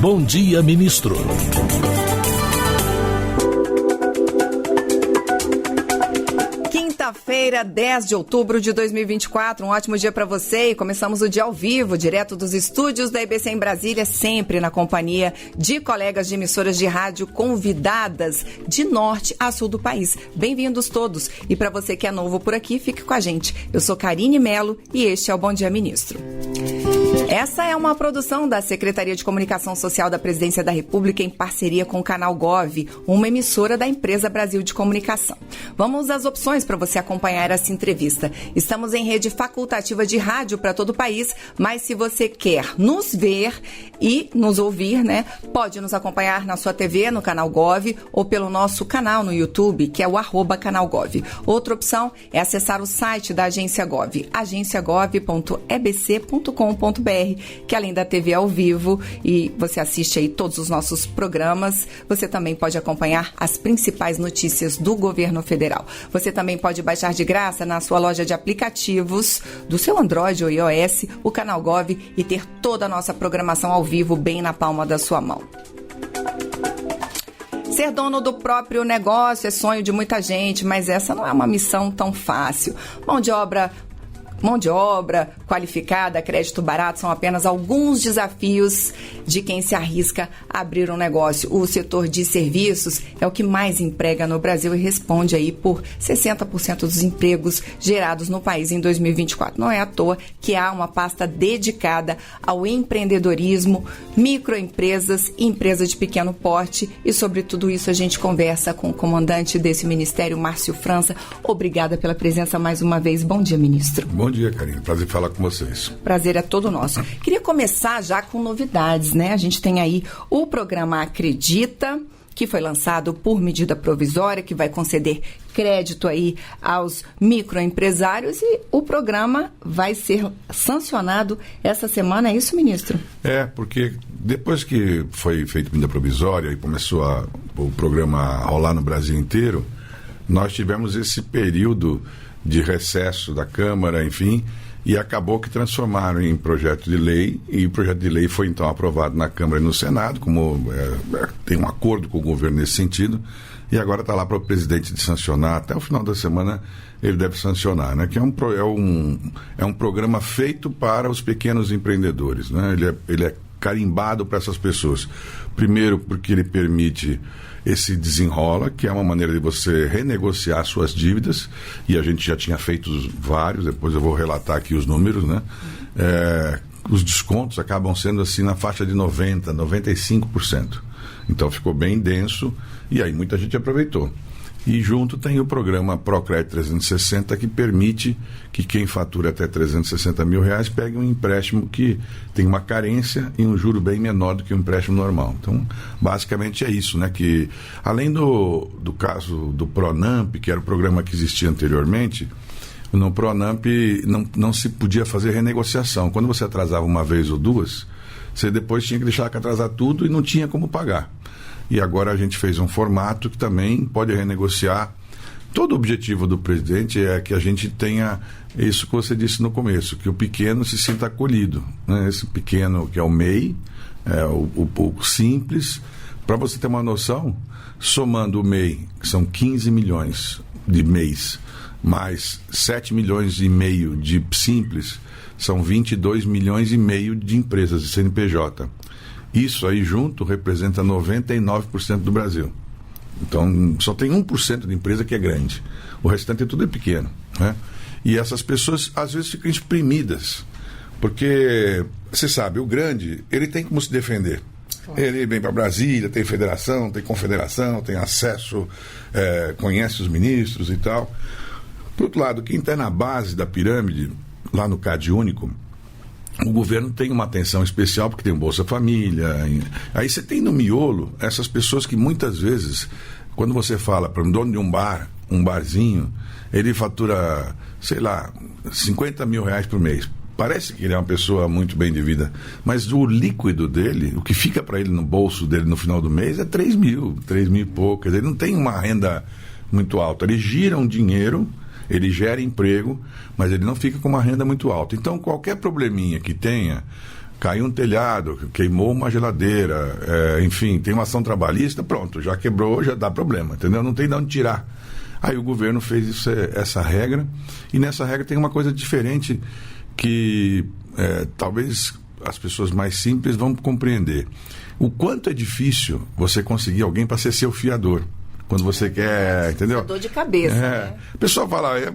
Bom Dia Ministro. Quinta-feira, 10 de outubro de 2024, um ótimo dia para você e começamos o dia ao vivo, direto dos estúdios da EBC em Brasília, sempre na companhia de colegas de emissoras de rádio convidadas de norte a sul do país. Bem-vindos todos e para você que é novo por aqui, fique com a gente. Eu sou Karine Melo e este é o Bom Dia Ministro. Essa é uma produção da Secretaria de Comunicação Social da Presidência da República em parceria com o Canal Gov, uma emissora da empresa Brasil de Comunicação. Vamos às opções para você acompanhar essa entrevista. Estamos em rede facultativa de rádio para todo o país, mas se você quer nos ver e nos ouvir, pode nos acompanhar na sua TV, no Canal Gov, ou pelo nosso canal no YouTube, que é o @canalgov. Outra opção é acessar o site da Agência Gov, agenciagov.ebc.com.br, que além da TV ao vivo e você assiste aí todos os nossos programas, você também pode acompanhar as principais notícias do governo federal. Você também pode baixar de graça na sua loja de aplicativos do seu Android ou iOS o Canal Gov e ter toda a nossa programação ao vivo bem na palma da sua mão. Ser dono do próprio negócio é sonho de muita gente, mas essa não é uma missão tão fácil. Mão de obra qualificada, crédito barato são apenas alguns desafios de quem se arrisca a abrir um negócio. O setor de serviços é o que mais emprega no Brasil e responde aí por 60% dos empregos gerados no país em 2024. Não é à toa que há uma pasta dedicada ao empreendedorismo, microempresas e empresas de pequeno porte, e sobre tudo isso a gente conversa com o comandante desse ministério, Márcio França. Obrigada pela presença mais uma vez. Bom dia, ministro. Bom dia, Karine. Prazer falar com vocês. Prazer é todo nosso. Queria começar já com novidades, A gente tem aí o programa Acredita, que foi lançado por medida provisória, que vai conceder crédito aí aos microempresários, e o programa vai ser sancionado essa semana, é isso, ministro? Porque depois que foi feita medida provisória e começou o programa a rolar no Brasil inteiro, nós tivemos esse período de recesso da Câmara, enfim, e acabou que transformaram em projeto de lei, e o projeto de lei foi então aprovado na Câmara e no Senado, como tem um acordo com o governo nesse sentido, e agora está lá para o presidente de sancionar. Até o final da semana ele deve sancionar, que é um programa feito para os pequenos empreendedores, Ele é carimbado para essas pessoas. Primeiro, porque ele permite esse desenrola, que é uma maneira de você renegociar suas dívidas, e a gente já tinha feito vários, depois eu vou relatar aqui os números, os descontos acabam sendo assim na faixa de 90%, 95%. Então ficou bem denso, e aí muita gente aproveitou. E junto tem o programa Procred 360, que permite que quem fatura até R$360 mil pegue um empréstimo que tem uma carência e um juro bem menor do que um empréstimo normal. Então, basicamente é isso, que além do caso do Pronamp, que era o programa que existia anteriormente, no Pronamp não se podia fazer renegociação. Quando você atrasava uma vez ou duas, você depois tinha que deixar atrasar tudo e não tinha como pagar. E agora a gente fez um formato que também pode renegociar. Todo o objetivo do presidente é que a gente tenha isso que você disse no começo, que o pequeno se sinta acolhido, Esse pequeno que é o MEI, o simples. Para você ter uma noção, somando o MEI, que são 15 milhões de mês, mais 7 milhões e meio de simples, são 22 milhões e meio de empresas de CNPJ. Isso aí junto representa 99% do Brasil. Então, só tem 1% de empresa que é grande. O restante tudo é pequeno, E essas pessoas, às vezes, ficam exprimidas. Porque, você sabe, o grande, ele tem como se defender. Ele vem para Brasília, tem federação, tem confederação, tem acesso, conhece os ministros e tal. Por outro lado, quem está na base da pirâmide, lá no CadÚnico, o governo tem uma atenção especial porque tem o Bolsa Família. Aí você tem no miolo essas pessoas que muitas vezes, quando você fala para um dono de um barzinho, ele fatura, sei lá, R$50 mil por mês. Parece que ele é uma pessoa muito bem de vida, mas o líquido dele, o que fica para ele no bolso dele no final do mês é 3 mil e pouco. Ele não tem uma renda muito alta. Ele gira um dinheiro, ele gera emprego, mas ele não fica com uma renda muito alta. Então, qualquer probleminha que tenha, caiu um telhado, queimou uma geladeira, enfim, tem uma ação trabalhista, pronto, já quebrou, já dá problema, entendeu? Não tem de onde tirar. Aí o governo fez essa regra, e nessa regra tem uma coisa diferente que talvez as pessoas mais simples vão compreender. O quanto é difícil você conseguir alguém para ser seu fiador. Quando você quer, entendeu? É dor de cabeça, né? O pessoal fala, olha,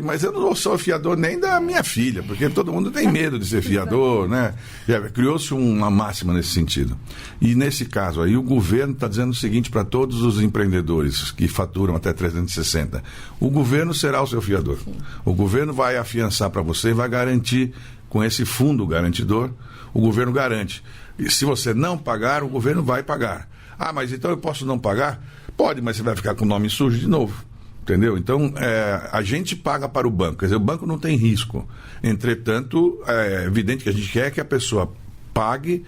mas eu não sou fiador nem da minha filha, porque todo mundo tem medo de ser fiador, né? Criou-se uma máxima nesse sentido. E nesse caso aí, o governo está dizendo o seguinte para todos os empreendedores que faturam até 360. O governo será o seu fiador. Sim. O governo vai afiançar para você e vai garantir, com esse fundo garantidor, o governo garante. E se você não pagar, o governo vai pagar. Ah, mas então eu posso não pagar? Pode, mas você vai ficar com o nome sujo de novo, entendeu? Então, a gente paga para o banco, quer dizer, o banco não tem risco. Entretanto, é evidente que a gente quer que a pessoa pague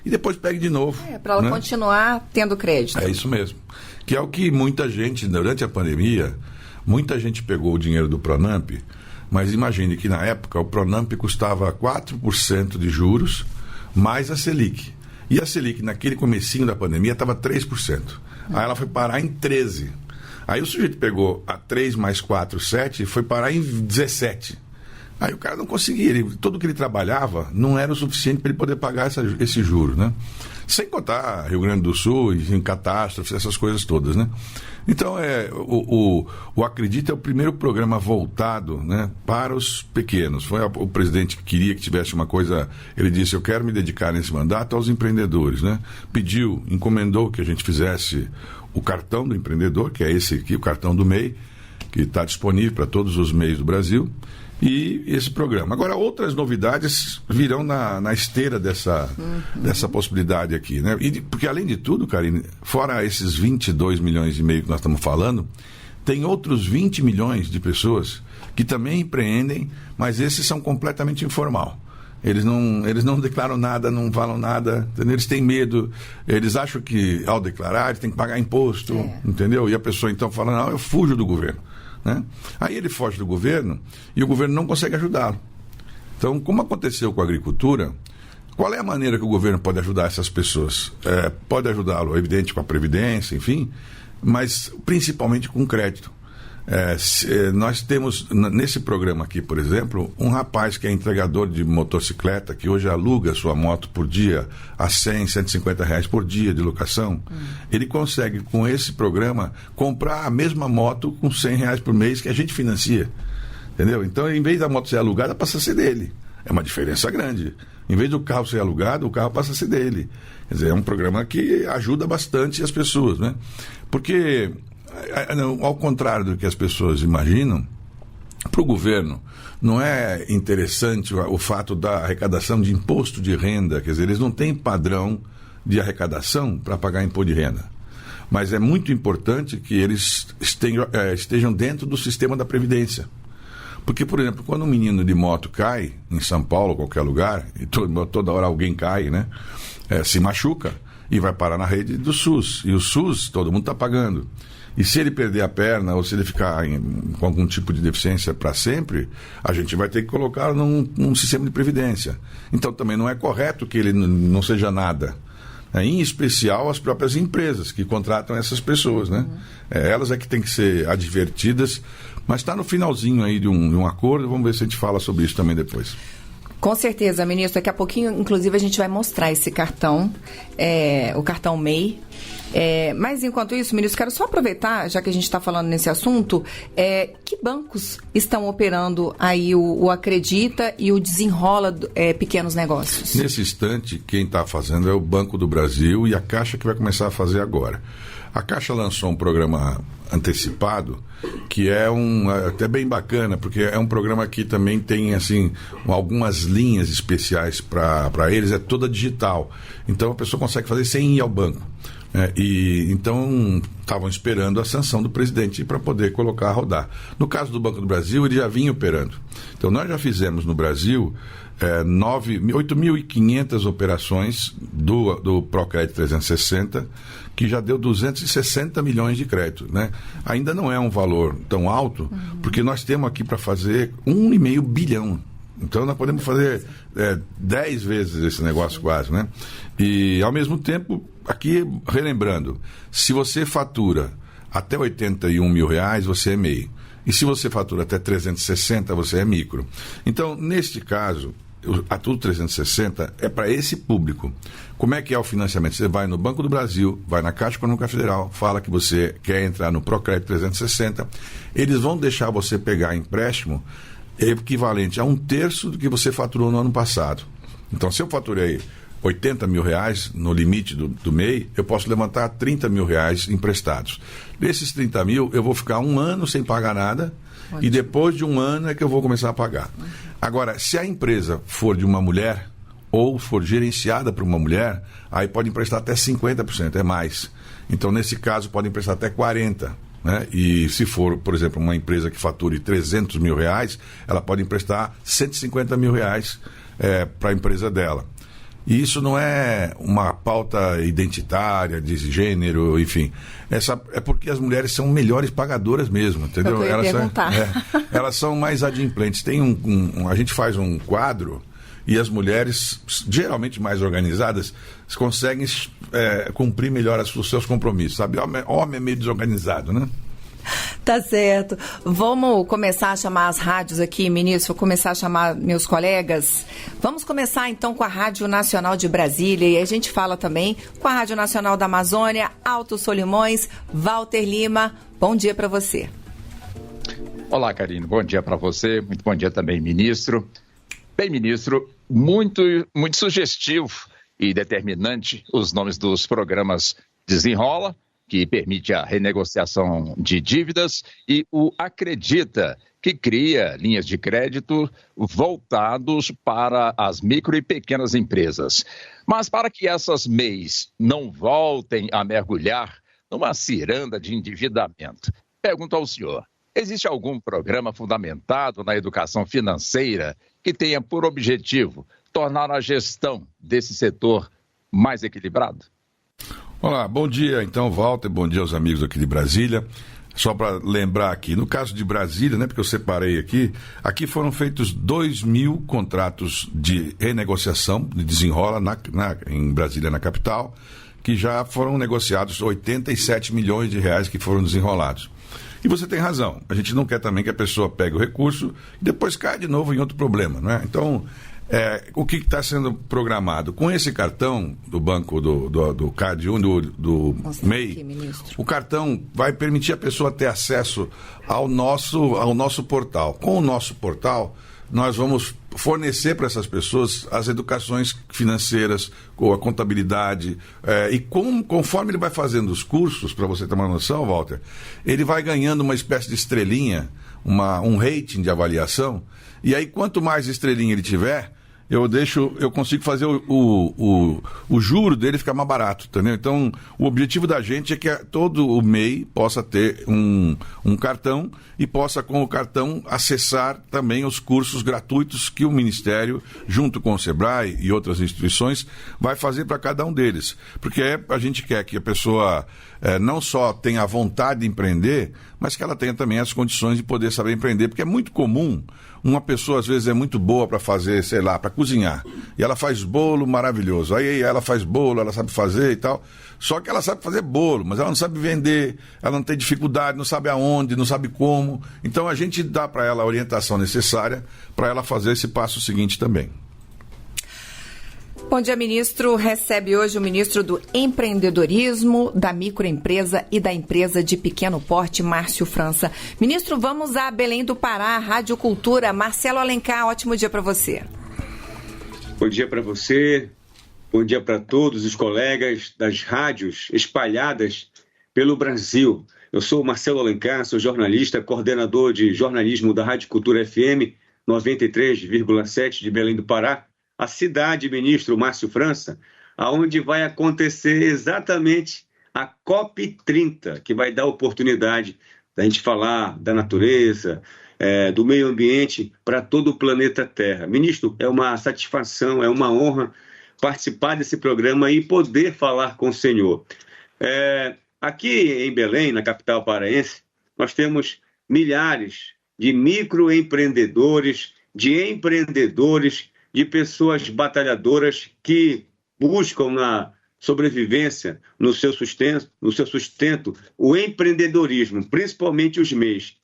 e depois pegue de novo. Para ela continuar tendo crédito. É isso mesmo. Que é o que muita gente, durante a pandemia, muita gente pegou o dinheiro do Pronamp, mas imagine que na época o Pronamp custava 4% de juros, mais a Selic. E a Selic, naquele comecinho da pandemia, estava 3%. Aí ela foi parar em 13%. Aí o sujeito pegou a 3 mais 4, 7, e foi parar em 17%. Aí o cara não conseguia. Tudo que ele trabalhava não era o suficiente para ele poder pagar esse juro, né? Sem contar Rio Grande do Sul, em catástrofes, essas coisas todas, né? Então, o Acredita é o primeiro programa voltado, né, para os pequenos. Foi o presidente que queria que tivesse uma coisa... Ele disse, eu quero me dedicar nesse mandato aos empreendedores, né? Pediu, encomendou que a gente fizesse o cartão do empreendedor, que é esse aqui, o cartão do MEI, que está disponível para todos os MEIs do Brasil, e esse programa. Agora, outras novidades virão na esteira dessa possibilidade aqui, né? Porque, além de tudo, Karine, fora esses 22 milhões e meio que nós estamos falando, tem outros 20 milhões de pessoas que também empreendem, mas esses são completamente informal. Eles não declaram nada, não falam nada, entendeu? Eles têm medo, eles acham que, ao declarar, eles têm que pagar imposto, entendeu? E a pessoa, então, fala, não, eu fujo do governo. Né? Aí ele foge do governo e o governo não consegue ajudá-lo. Então, como aconteceu com a agricultura, qual é a maneira que o governo pode ajudar essas pessoas? Pode ajudá-lo, é evidente, com a Previdência, enfim, mas principalmente com crédito. Nós temos, nesse programa aqui, por exemplo, um rapaz que é entregador de motocicleta, que hoje aluga sua moto por dia a 100, 150 reais por dia de locação. Ele consegue, com esse programa, comprar a mesma moto com 100 reais por mês que a gente financia. Entendeu? Então, em vez da moto ser alugada, passa a ser dele. É uma diferença grande. Em vez do carro ser alugado, o carro passa a ser dele. Quer dizer, é um programa que ajuda bastante as pessoas, né? Porque... ao contrário do que as pessoas imaginam, para o governo não é interessante o fato da arrecadação de imposto de renda, quer dizer, eles não têm padrão de arrecadação para pagar imposto de renda. Mas é muito importante que eles estejam dentro do sistema da Previdência. Porque, por exemplo, quando um menino de moto cai, em São Paulo, qualquer lugar, e toda hora alguém cai, né, se machuca e vai parar na rede do SUS. E o SUS, todo mundo está pagando. E se ele perder a perna ou se ele ficar com algum tipo de deficiência para sempre, a gente vai ter que colocá-lo num sistema de previdência. Então também não é correto que ele não seja nada. Em especial as próprias empresas que contratam essas pessoas, né? Elas é que têm que ser advertidas, mas está no finalzinho aí de um acordo, vamos ver se a gente fala sobre isso também depois. Com certeza, ministro. Daqui a pouquinho, inclusive, a gente vai mostrar esse cartão, o cartão MEI. Mas, enquanto isso, ministro, quero só aproveitar, já que a gente está falando nesse assunto, que bancos estão operando aí o Acredita e o Desenrola Pequenos Negócios? Nesse instante, quem está fazendo é o Banco do Brasil e a Caixa, que vai começar a fazer agora. A Caixa lançou um programa antecipado, que é até bem bacana, porque é um programa que também tem assim, algumas linhas especiais para eles, é toda digital. Então a pessoa consegue fazer sem ir ao banco. E então estavam esperando a sanção do presidente para poder colocar a rodar. No caso do Banco do Brasil, ele já vinha operando. Então nós já fizemos no Brasil 8.500 operações do Procrédito 360, que já deu 260 milhões de crédito, né? Ainda não é um valor tão alto, porque nós temos aqui para fazer 1,5 bilhão Então nós podemos fazer 10 vezes esse negócio quase, né? E ao mesmo tempo, aqui relembrando, se você fatura até R$81 mil, você é MEI. E se você fatura até 360, você é micro. Então, neste caso, a Tudo 360 é para esse público. Como é que é o financiamento? Você vai no Banco do Brasil, vai na Caixa Econômica Federal, fala que você quer entrar no Procrédito 360, eles vão deixar você pegar empréstimo equivalente a 1/3 do que você faturou no ano passado. Então, se eu faturei R$80 mil no limite do MEI, eu posso levantar R$30 mil emprestados. Desses 30 mil, eu vou ficar 1 ano sem pagar nada. Ótimo. E depois de 1 ano é que eu vou começar a pagar. Agora, se a empresa for de uma mulher ou for gerenciada por uma mulher, aí pode emprestar até 50%, é mais. Então, nesse caso, pode emprestar até 40%. Né? E se for, por exemplo, uma empresa que fature R$300 mil, ela pode emprestar R$150 mil para a empresa dela. E isso não é uma pauta identitária, de gênero, enfim. É porque as mulheres são melhores pagadoras mesmo, entendeu? Elas são mais adimplentes. Tem a gente faz um quadro e as mulheres, geralmente mais organizadas, conseguem cumprir melhor os seus compromissos, sabe? Homem é meio desorganizado, né? Tá certo. Vamos começar a chamar as rádios aqui, ministro, vou começar a chamar meus colegas. Vamos começar então com a Rádio Nacional de Brasília e a gente fala também com a Rádio Nacional da Amazônia, Alto Solimões, Walter Lima. Bom dia para você. Olá, Karine. Bom dia para você. Muito bom dia também, ministro. Bem, ministro, muito sugestivo e determinante os nomes dos programas Desenrola, que permite a renegociação de dívidas, e o Acredita, que cria linhas de crédito voltados para as micro e pequenas empresas. Mas para que essas MEIs não voltem a mergulhar numa ciranda de endividamento, pergunto ao senhor, existe algum programa fundamentado na educação financeira que tenha por objetivo tornar a gestão desse setor mais equilibrado? Olá, bom dia então, Walter, bom dia aos amigos aqui de Brasília. Só para lembrar aqui, no caso de Brasília, né, porque eu separei aqui foram feitos 2.000 contratos de renegociação, de desenrola em Brasília, na capital, que já foram negociados R$87 milhões que foram desenrolados. E você tem razão, a gente não quer também que a pessoa pegue o recurso e depois caia de novo em outro problema, não é? Então, o que está sendo programado? Com esse cartão do banco do CAD1, do MEI, aqui, o cartão vai permitir a pessoa ter acesso ao nosso portal. Com o nosso portal, nós vamos fornecer para essas pessoas as educações financeiras, ou a contabilidade, e conforme ele vai fazendo os cursos, para você ter uma noção, Walter, ele vai ganhando uma espécie de estrelinha, um rating de avaliação, e aí quanto mais estrelinha ele tiver, eu consigo fazer o juro dele ficar mais barato, entendeu? Então, o objetivo da gente é que todo o MEI possa ter um cartão e possa, com o cartão, acessar também os cursos gratuitos que o Ministério, junto com o SEBRAE e outras instituições, vai fazer para cada um deles. Porque a gente quer que a pessoa não só tenha a vontade de empreender, mas que ela tenha também as condições de poder saber empreender, porque é muito comum. Uma pessoa, às vezes, é muito boa para fazer, sei lá, para cozinhar. E ela faz bolo maravilhoso. Aí ela faz bolo, ela sabe fazer e tal. Só que ela sabe fazer bolo, mas ela não sabe vender, ela não tem dificuldade, não sabe aonde, não sabe como. Então, a gente dá para ela a orientação necessária para ela fazer esse passo seguinte também. Bom dia, ministro. Recebe hoje o ministro do Empreendedorismo, da Microempresa e da Empresa de Pequeno Porte, Márcio França. Ministro, vamos a Belém do Pará, Rádio Cultura. Marcelo Alencar, ótimo dia para você. Bom dia para você, bom dia para todos os colegas das rádios espalhadas pelo Brasil. Eu sou o Marcelo Alencar, sou jornalista, coordenador de jornalismo da Rádio Cultura FM 93,7 de Belém do Pará. A cidade, ministro Márcio França, aonde vai acontecer exatamente a COP30, que vai dar oportunidade da gente falar da natureza, do meio ambiente para todo o planeta Terra. Ministro, é uma satisfação, é uma honra participar desse programa e poder falar com o senhor. Aqui em Belém, na capital paraense, nós temos milhares de microempreendedores de empreendedores, de pessoas batalhadoras que buscam na sobrevivência, no seu sustento, o empreendedorismo, principalmente os MEIs.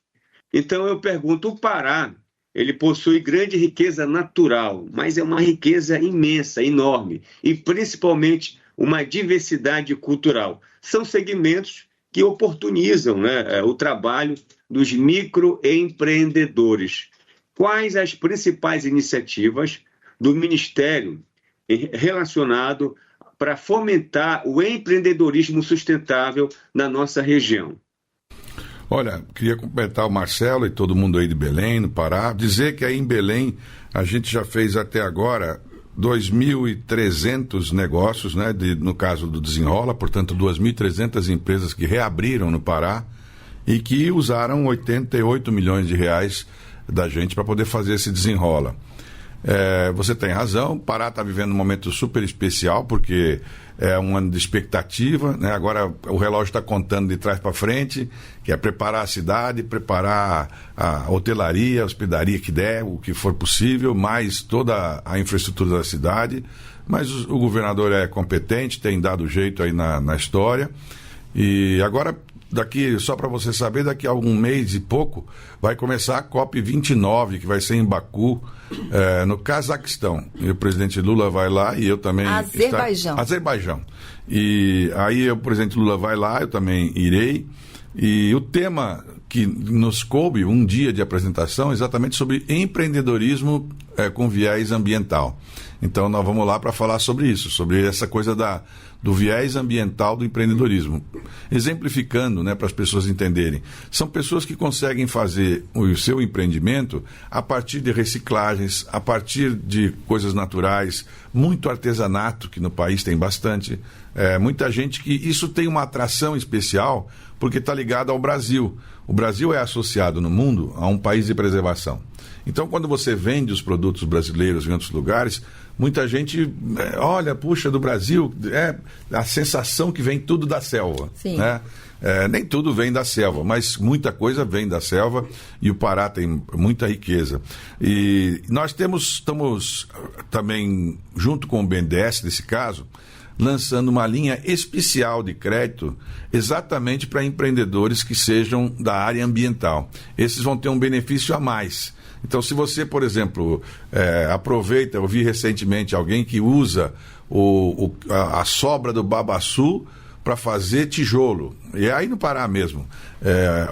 Então eu pergunto, o Pará, ele possui grande riqueza natural, mas é uma riqueza imensa, enorme, e principalmente uma diversidade cultural. São segmentos que oportunizam, né, o trabalho dos microempreendedores. Quais as principais iniciativas do Ministério relacionado para fomentar o empreendedorismo sustentável na nossa região? Olha, queria cumprimentar o Marcelo e todo mundo aí de Belém, no Pará. Dizer que aí em Belém a gente já fez até agora 2.300 negócios, né, no caso do Desenrola, portanto 2.300 empresas que reabriram no Pará e que usaram 88 milhões de reais da gente para poder fazer esse Desenrola. Você tem razão, o Pará está vivendo um momento super especial, porque é um ano de expectativa, né? Agora o relógio está contando de trás para frente, que é preparar a cidade, preparar a hotelaria, a hospedaria que der, o que for possível, mais toda a infraestrutura da cidade. Mas o governador é competente, tem dado jeito aí na história. E agora, daqui, só para você saber, daqui a um mês e pouco, vai começar a COP29, que vai ser em Baku, no Cazaquistão. E o presidente Lula vai lá e eu também... Azerbaijão. E aí o presidente Lula vai lá, eu também irei. E o tema que nos coube, um dia de apresentação, é exatamente sobre empreendedorismo com viés ambiental. Então nós vamos lá para falar sobre isso, sobre essa coisa do viés ambiental do empreendedorismo. Exemplificando, né, para as pessoas entenderem. São pessoas que conseguem fazer o seu empreendimento a partir de reciclagens, a partir de coisas naturais, muito artesanato, que no país tem bastante. Muita gente que... Isso tem uma atração especial porque está ligado ao Brasil. O Brasil é associado no mundo a um país de preservação. Então, quando você vende os produtos brasileiros em outros lugares, muita gente olha, puxa, do Brasil, a sensação que vem tudo da selva. Sim. Né? Nem tudo vem da selva, mas muita coisa vem da selva e o Pará tem muita riqueza. E nós estamos também, junto com o BNDES, nesse caso, lançando uma linha especial de crédito exatamente para empreendedores que sejam da área ambiental. Esses vão ter um benefício a mais. Então, se você, por exemplo, aproveita, eu vi recentemente alguém que usa a sobra do babaçu para fazer tijolo, e é aí no Pará mesmo,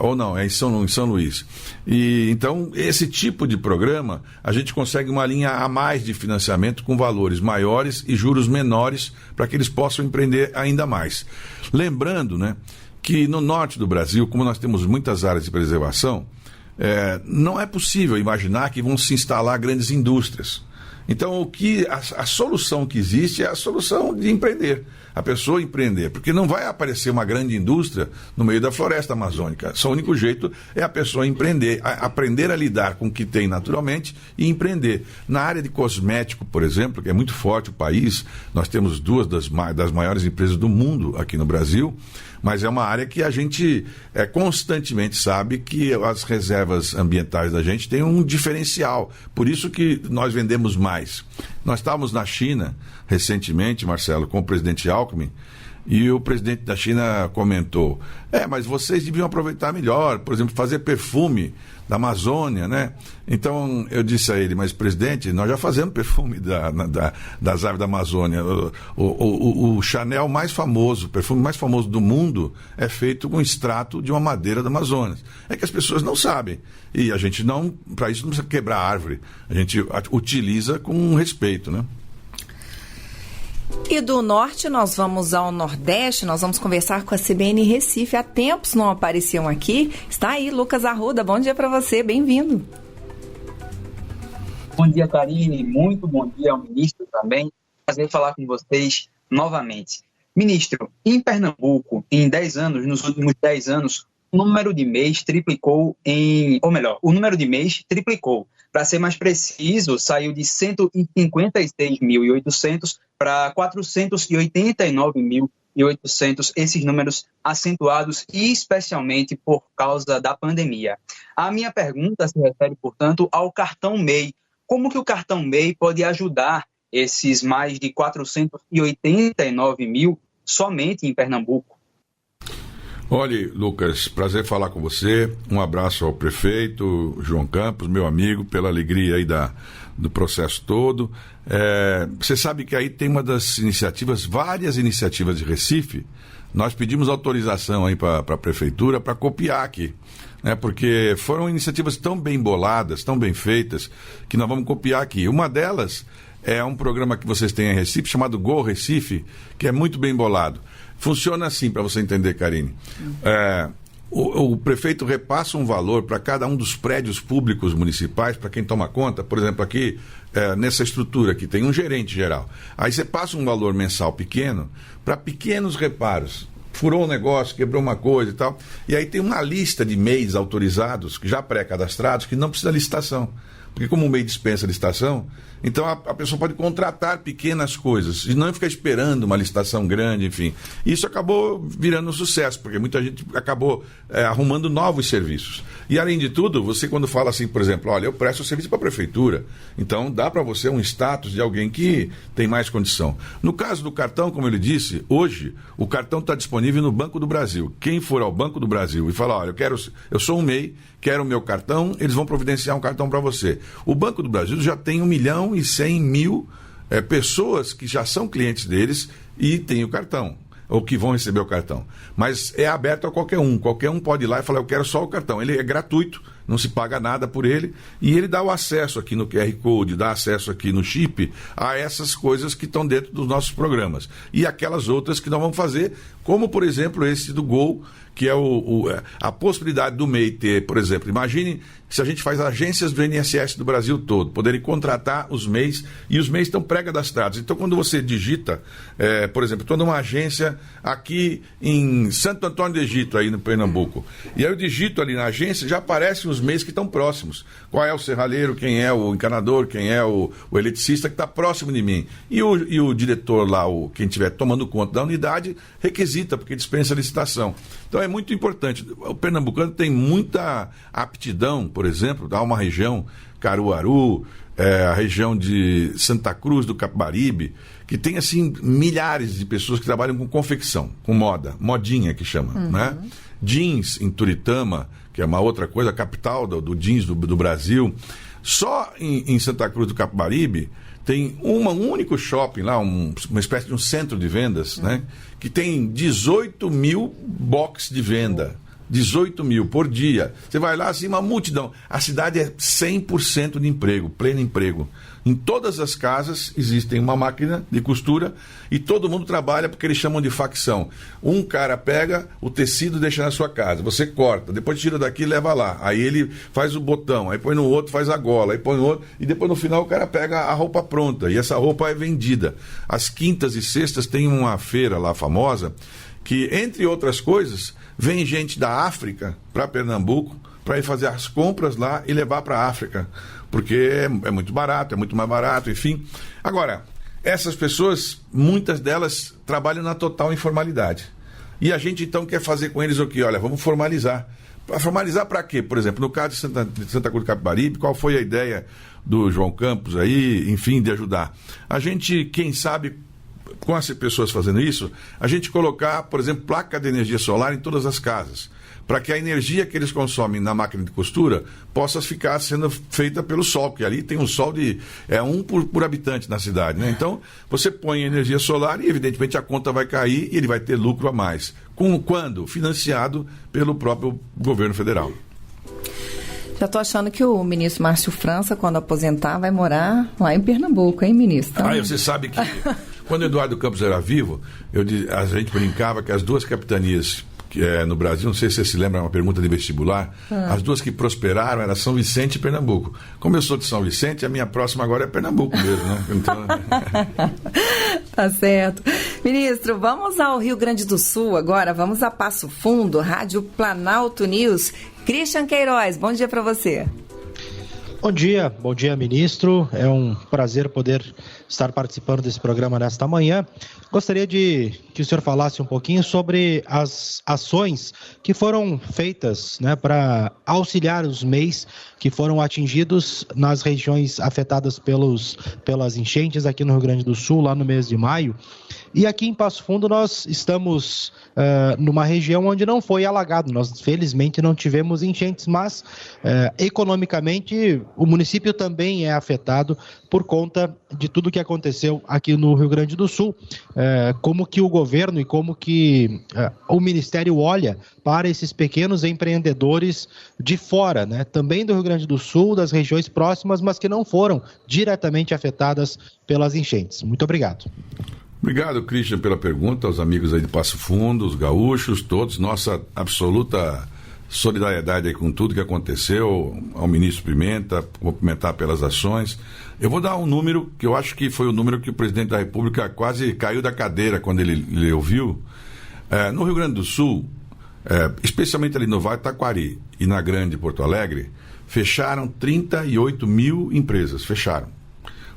ou não, é em São Luís. E então, esse tipo de programa, a gente consegue uma linha a mais de financiamento com valores maiores e juros menores para que eles possam empreender ainda mais. Lembrando, né, que no norte do Brasil, como nós temos muitas áreas de preservação, não é possível imaginar que vão se instalar grandes indústrias. Então, a solução que existe é a solução de empreender. A pessoa empreender, porque não vai aparecer uma grande indústria no meio da floresta amazônica. Só o único jeito é a pessoa empreender, aprender a lidar com o que tem naturalmente e empreender. Na área de cosmético, por exemplo, que é muito forte o país, nós temos duas das maiores empresas do mundo aqui no Brasil, mas é uma área que a gente constantemente sabe que as reservas ambientais da gente têm um diferencial. Por isso que nós vendemos mais. Nós estávamos na China recentemente, Marcelo, com o presidente Alckmin, e o presidente da China comentou, mas vocês deviam aproveitar melhor, por exemplo, fazer perfume da Amazônia, né? Então eu disse a ele, mas presidente, nós já fazemos perfume das aves da Amazônia. O Chanel mais famoso, o perfume mais famoso do mundo é feito com extrato de uma madeira da Amazônia. É que as pessoas não sabem. E a gente não, para isso não precisa quebrar a árvore. A gente utiliza com respeito, né? E do norte nós vamos ao nordeste, nós vamos conversar com a CBN Recife. Há tempos não apareciam aqui. Está aí Lucas Arruda, bom dia para você, bem-vindo. Bom dia, Karine, muito bom dia ao ministro também. Prazer falar com vocês novamente. Ministro, em Pernambuco, nos últimos 10 anos, o número de MEIs triplicou o número de MEIs triplicou. Para ser mais preciso, saiu de 156.800 para 489.800, esses números acentuados especialmente por causa da pandemia. A minha pergunta se refere, portanto, ao cartão MEI. Como que o cartão MEI pode ajudar esses mais de 489 mil somente em Pernambuco? Olha, Lucas, prazer falar com você. Um abraço ao prefeito João Campos, meu amigo, pela alegria aí do processo todo. Você sabe que aí tem uma das iniciativas, várias iniciativas de Recife. Nós pedimos autorização aí para a prefeitura para copiar aqui, né? Porque foram iniciativas tão bem boladas, tão bem feitas, que nós vamos copiar aqui. Uma delas é um programa que vocês têm em Recife, chamado Go Recife, que é muito bem bolado. Funciona assim, para você entender, Karine. O prefeito repassa um valor para cada um dos prédios públicos municipais, para quem toma conta. Por exemplo, aqui, nessa estrutura aqui, tem um gerente geral. Aí você passa um valor mensal pequeno para pequenos reparos. Furou um negócio, quebrou uma coisa e tal. E aí tem uma lista de MEIs autorizados, já pré-cadastrados, que não precisa licitação. Porque como o MEI dispensa licitação, então a pessoa pode contratar pequenas coisas e não ficar esperando uma licitação grande, enfim. Isso acabou virando um sucesso, porque muita gente acabou arrumando novos serviços. E além de tudo, você quando fala assim, por exemplo, olha, eu presto serviço para a prefeitura, então dá para você um status de alguém que tem mais condição. No caso do cartão, como ele disse, hoje o cartão está disponível no Banco do Brasil. Quem for ao Banco do Brasil e falar, olha, eu sou um MEI, quero o meu cartão, eles vão providenciar um cartão para você. O Banco do Brasil já tem 1.100.000 pessoas que já são clientes deles e têm o cartão, ou que vão receber o cartão. Mas é aberto a qualquer um pode ir lá e falar, eu quero só o cartão. Ele é gratuito, não se paga nada por ele, e ele dá o acesso aqui no QR Code, dá acesso aqui no chip a essas coisas que estão dentro dos nossos programas. E aquelas outras que nós vamos fazer, como por exemplo esse do Gol, que é a possibilidade do MEI ter, por exemplo, imagine se a gente faz agências do INSS do Brasil todo, poderem contratar os MEIs, e os MEIs estão pré-cadastrados. Então, quando você digita, por exemplo, estou numa agência aqui em Santo Antônio do Egito, aí no Pernambuco, e aí eu digito ali na agência, já aparecem os MEIs que estão próximos. Qual é o serralheiro, quem é o encanador, quem é o eletricista que está próximo de mim. E o diretor lá, quem estiver tomando conta da unidade, requisita, porque dispensa a licitação. Então é muito importante. O pernambucano tem muita aptidão, por exemplo, há uma região, Caruaru, a região de Santa Cruz do Capibaribe, que tem assim milhares de pessoas que trabalham com confecção, com moda, modinha que chama, né? Jeans em Turitama, que é uma outra coisa, a capital do jeans do Brasil. Só em Santa Cruz do Capibaribe tem um único shopping lá, uma espécie de um centro de vendas, né? Que tem 18 mil boxes de venda. 18 mil por dia. Você vai lá, assim, uma multidão. A cidade é 100% de emprego, pleno emprego. Em todas as casas existem uma máquina de costura e todo mundo trabalha porque eles chamam de facção. Um cara pega o tecido e deixa na sua casa, você corta, depois tira daqui e leva lá. Aí ele faz o botão, aí põe no outro, faz a gola, aí põe no outro, e depois no final o cara pega a roupa pronta e essa roupa é vendida. Às quintas e sextas tem uma feira lá famosa que, entre outras coisas, vem gente da África para Pernambuco para ir fazer as compras lá e levar para a África, porque é muito barato, é muito mais barato, enfim. Agora, essas pessoas, muitas delas trabalham na total informalidade. E a gente então quer fazer com eles o quê? Olha, vamos formalizar. Formalizar para quê? Por exemplo, no caso de Santa Cruz do Capibaribe, qual foi a ideia do João Campos aí, enfim, de ajudar? A gente, quem sabe, com as pessoas fazendo isso, a gente colocar, por exemplo, placa de energia solar em todas as casas, para que a energia que eles consomem na máquina de costura possa ficar sendo feita pelo sol, porque ali tem um sol de um por habitante na cidade, né? Então, você põe energia solar e, evidentemente, a conta vai cair e ele vai ter lucro a mais. Quando? Financiado pelo próprio governo federal. Já estou achando que o ministro Márcio França, quando aposentar, vai morar lá em Pernambuco, hein, ministro? Você sabe que quando o Eduardo Campos era vivo, a gente brincava que as duas capitanias no Brasil, não sei se você se lembra, uma pergunta de vestibular, as duas que prosperaram eram São Vicente e Pernambuco. Como eu sou de São Vicente, a minha próxima agora é Pernambuco mesmo, né? Então... Tá certo. Ministro, vamos ao Rio Grande do Sul agora, vamos a Passo Fundo, Rádio Planalto News. Christian Queiroz, bom dia para você. Bom dia, ministro. É um prazer poder estar participando desse programa nesta manhã. Gostaria que o senhor falasse um pouquinho sobre as ações que foram feitas, né, para auxiliar os MEIs que foram atingidos nas regiões afetadas pelas enchentes aqui no Rio Grande do Sul, lá no mês de maio. E aqui em Passo Fundo nós estamos numa região onde não foi alagado. Nós, felizmente, não tivemos enchentes, mas economicamente o município também é afetado por conta de tudo que aconteceu aqui no Rio Grande do Sul. Como que o governo e como que o Ministério olha para esses pequenos empreendedores de fora, né? Também do Rio Grande do Sul, das regiões próximas, mas que não foram diretamente afetadas pelas enchentes. Muito obrigado. Obrigado, Christian, pela pergunta, aos amigos aí de Passo Fundo, os gaúchos, todos, nossa absoluta solidariedade aí com tudo que aconteceu, ao ministro Pimenta, cumprimentar pelas ações. Eu vou dar um número que eu acho que foi o número que o presidente da República quase caiu da cadeira quando ele ouviu. No Rio Grande do Sul, especialmente ali no Vale do Taquari e na Grande Porto Alegre, fecharam 38 mil empresas, fecharam.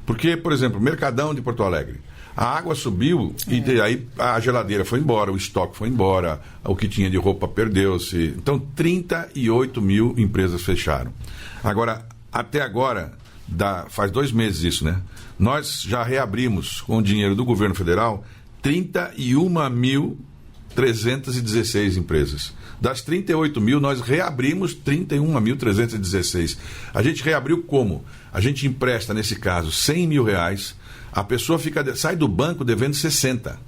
Porque, por exemplo, Mercadão de Porto Alegre, a água subiu e aí a geladeira foi embora, o estoque foi embora, o que tinha de roupa perdeu-se. Então, 38 mil empresas fecharam. Agora, até agora, faz 2 meses isso, né? Nós já reabrimos, com o dinheiro do governo federal, 31.316 empresas. Das 38 mil, nós reabrimos 31.316. A gente reabriu como? A gente empresta, nesse caso, R$100 mil. A pessoa sai do banco devendo 60.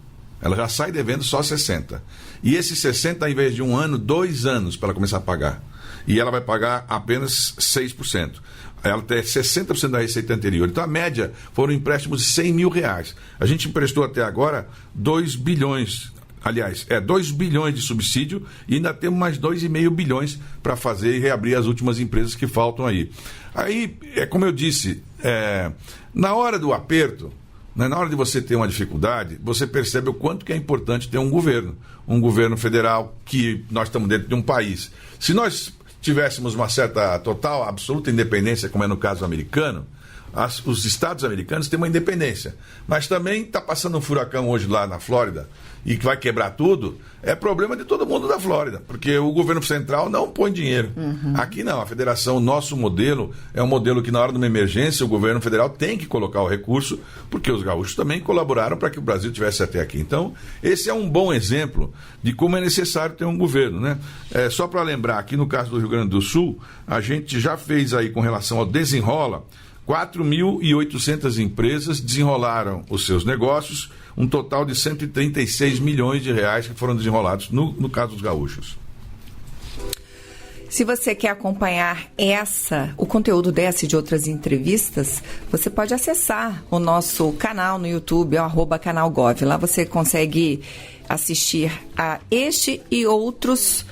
Ela já sai devendo só 60. E esses 60, ao invés de 1 ano, 2 anos para ela começar a pagar. E ela vai pagar apenas 6%. Ela tem 60% da receita anterior. Então, a média foram empréstimos de R$100 mil. A gente emprestou até agora 2 bilhões. Aliás, 2 bilhões de subsídio e ainda temos mais 2,5 bilhões para fazer e reabrir as últimas empresas que faltam aí. Aí, como eu disse, na hora do aperto, né, na hora de você ter uma dificuldade, você percebe o quanto que é importante ter um governo federal, que nós estamos dentro de um país. Se nós tivéssemos uma certa, total, absoluta independência, como é no caso americano, os estados americanos têm uma independência, mas também está passando um furacão hoje lá na Flórida e que vai quebrar tudo, é problema de todo mundo da Flórida, porque o governo central não põe dinheiro. Aqui não, a federação, nosso modelo, é um modelo que na hora de uma emergência o governo federal tem que colocar o recurso, porque os gaúchos também colaboraram para que o Brasil tivesse até aqui. Então, esse é um bom exemplo de como é necessário ter um governo, né? Só para lembrar, aqui no caso do Rio Grande do Sul, a gente já fez aí com relação ao Desenrola, 4.800 empresas desenrolaram os seus negócios, um total de 136 milhões de reais que foram desenrolados no caso dos gaúchos. Se você quer acompanhar o conteúdo dessa e de outras entrevistas, você pode acessar o nosso canal no YouTube, @canalgov. Lá você consegue assistir a este e outros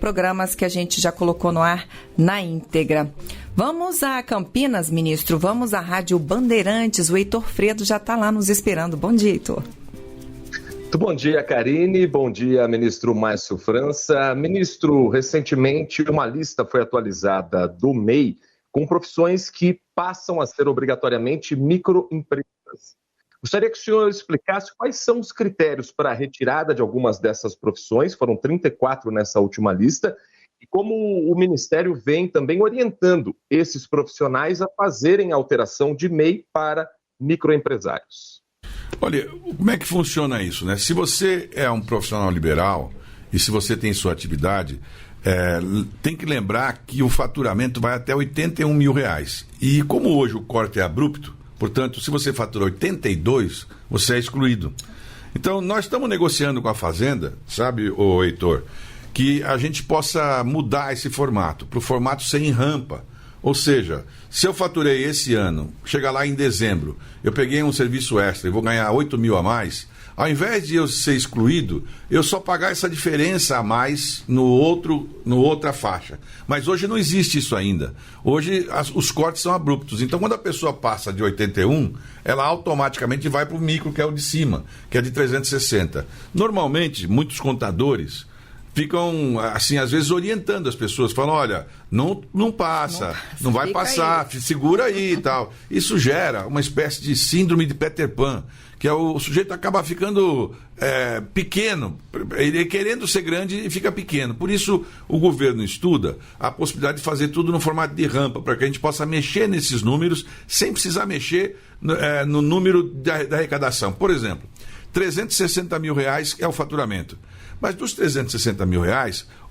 programas que a gente já colocou no ar na íntegra. Vamos a Campinas, ministro. Vamos à Rádio Bandeirantes. O Heitor Fredo já está lá nos esperando. Bom dia, Heitor. Muito bom dia, Karine. Bom dia, ministro Márcio França. Ministro, recentemente uma lista foi atualizada do MEI com profissões que passam a ser obrigatoriamente microempresas. Gostaria que o senhor explicasse quais são os critérios para a retirada de algumas dessas profissões, foram 34 nessa última lista, e como o Ministério vem também orientando esses profissionais a fazerem alteração de MEI para microempresários. Olha, como é que funciona isso, né? Se você é um profissional liberal e se você tem sua atividade, tem que lembrar que o faturamento vai até R$81 mil. E como hoje o corte é abrupto, portanto, se você fatura 82, você é excluído. Então, nós estamos negociando com a Fazenda, sabe, ô Heitor, que a gente possa mudar esse formato, para o formato sem rampa. Ou seja, se eu faturei esse ano, chega lá em dezembro, eu peguei um serviço extra e vou ganhar 8 mil a mais, ao invés de eu ser excluído, eu só pagar essa diferença a mais no outra faixa. Mas hoje não existe isso ainda. Hoje os cortes são abruptos. Então, quando a pessoa passa de 81, ela automaticamente vai para o micro, que é o de cima, que é de 360. Normalmente, muitos contadores ficam, assim, às vezes orientando as pessoas, falam, olha, não passa, não vai passar, segura aí e tal. Isso gera uma espécie de síndrome de Peter Pan, que é o sujeito acaba ficando pequeno, ele querendo ser grande e fica pequeno. Por isso o governo estuda a possibilidade de fazer tudo no formato de rampa, para que a gente possa mexer nesses números sem precisar mexer no número da arrecadação. Por exemplo, R$360 mil é o faturamento. Mas dos R$360 mil,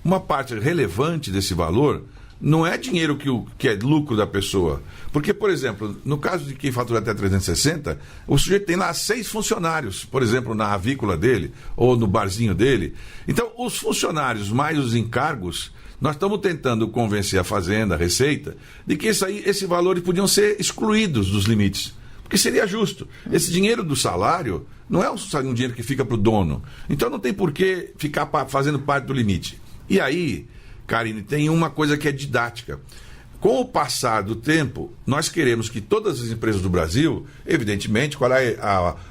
uma parte relevante desse valor não é dinheiro que é lucro da pessoa. Porque, por exemplo, no caso de quem fatura até 360, o sujeito tem lá 6 funcionários, por exemplo, na avícola dele ou no barzinho dele. Então, os funcionários mais os encargos, nós estamos tentando convencer a Fazenda, a Receita, de que esse valor podiam ser excluídos dos limites. Porque seria justo. Esse dinheiro do salário não é um dinheiro que fica para o dono. Então não tem por que ficar fazendo parte do limite. E aí, Karine, tem uma coisa que é didática. Com o passar do tempo, nós queremos que todas as empresas do Brasil, evidentemente, qual é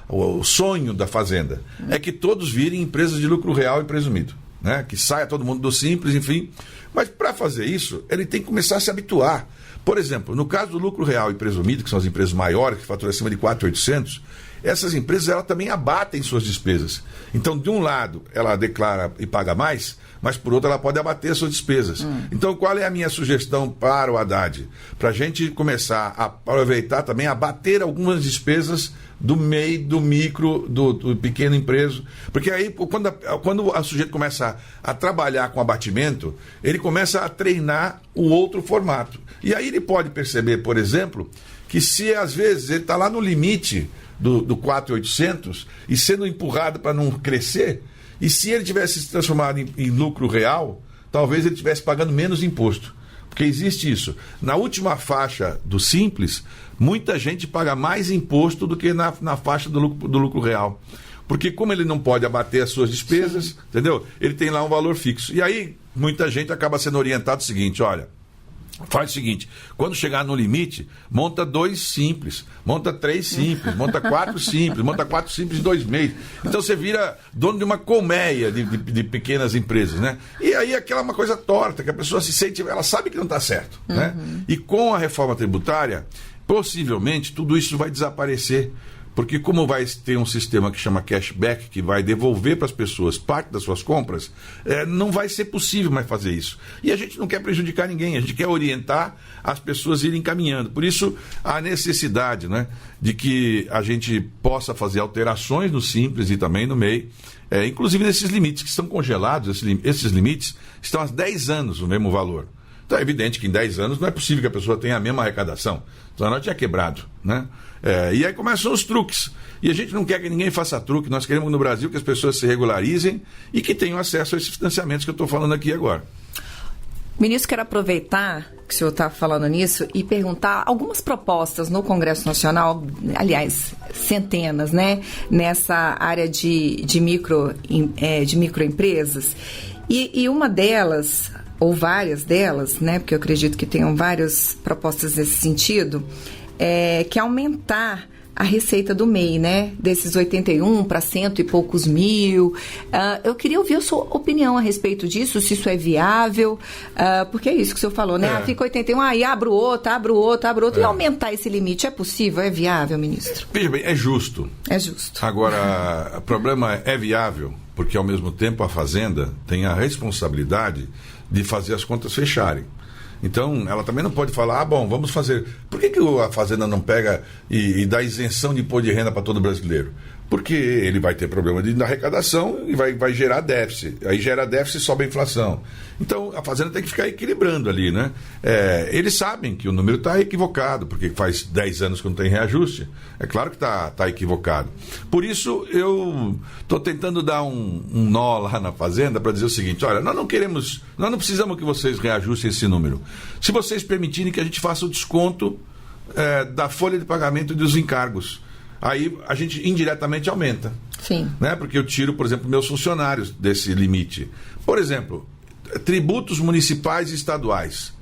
o sonho da Fazenda? É que todos virem empresas de lucro real e presumido. Né? Que saia todo mundo do simples, enfim. Mas para fazer isso, ele tem que começar a se habituar. Por exemplo, no caso do lucro real e presumido, que são as empresas maiores, que faturam acima de 4.800, essas empresas elas também abatem suas despesas. Então, de um lado, ela declara e paga mais, mas por outro, ela pode abater suas despesas. Então, qual é a minha sugestão para o Haddad? Para a gente começar a aproveitar também, abater algumas despesas do MEI, do micro, do pequeno empreso. Porque aí, quando o sujeito começa a trabalhar com abatimento, ele começa a treinar o outro formato. E aí ele pode perceber, por exemplo, que se às vezes ele está lá no limite do 4.800 e sendo empurrado para não crescer, e se ele tivesse se transformado em lucro real, talvez ele estivesse pagando menos imposto. Porque existe isso. Na última faixa do Simples, muita gente paga mais imposto do que na faixa do lucro real. Porque como ele não pode abater as suas despesas, entendeu? Ele tem lá um valor fixo. E aí, muita gente acaba sendo orientado o seguinte, olha, faz o seguinte, quando chegar no limite, monta 2 simples, monta 3 simples, monta 4 simples, monta 4 simples em 2 meses. Então você vira dono de uma colmeia de pequenas empresas, né? E aí aquela é uma coisa torta, que a pessoa se sente, ela sabe que não está certo, né? E com a reforma tributária, possivelmente tudo isso vai desaparecer. Porque como vai ter um sistema que chama cashback, que vai devolver para as pessoas parte das suas compras, não vai ser possível mais fazer isso. E a gente não quer prejudicar ninguém, a gente quer orientar as pessoas a irem caminhando. Por isso, a necessidade, né, de que a gente possa fazer alterações no Simples e também no MEI, inclusive nesses limites que estão congelados, esses limites estão há 10 anos no mesmo valor. Então é evidente que em 10 anos não é possível que a pessoa tenha a mesma arrecadação. Então ela tinha quebrado, né? E aí começam os truques. E a gente não quer que ninguém faça truque. Nós queremos no Brasil que as pessoas se regularizem e que tenham acesso a esses financiamentos que eu estou falando aqui agora. Ministro, quero aproveitar que o senhor está falando nisso e perguntar algumas propostas no Congresso Nacional, aliás, centenas, né? Nessa área de microempresas. E uma delas, ou várias delas, né? Porque eu acredito que tenham várias propostas nesse sentido, que é aumentar a receita do MEI, né? Desses 81 para 100 e poucos mil. Eu queria ouvir a sua opinião a respeito disso, se isso é viável, porque é isso que o senhor falou, né? Fica 81, aí abro outro. E aumentar esse limite é possível? É viável, ministro? Veja bem, é justo. É justo. Agora, o problema é viável, porque ao mesmo tempo a Fazenda tem a responsabilidade de fazer as contas fecharem. Então, ela também não pode falar, bom, vamos fazer... Por que a Fazenda não pega e dá isenção de imposto de renda para todo brasileiro? Porque ele vai ter problema de arrecadação e vai gerar déficit. Aí gera déficit e sobe a inflação. Então, a Fazenda tem que ficar equilibrando ali, né? Eles sabem que o número está equivocado, porque faz 10 anos que não tem reajuste. É claro que está equivocado. Por isso, eu estou tentando dar um nó lá na Fazenda para dizer o seguinte, olha, nós não precisamos que vocês reajustem esse número. Se vocês permitirem que a gente faça o desconto da folha de pagamento dos encargos, aí a gente indiretamente aumenta. Sim. Né? Porque eu tiro, por exemplo, meus funcionários desse limite. Por exemplo, tributos municipais e estaduais.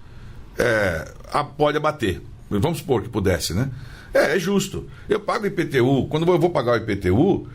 Pode abater. Vamos supor que pudesse, né? É justo. Eu pago IPTU. Quando eu vou pagar o IPTU,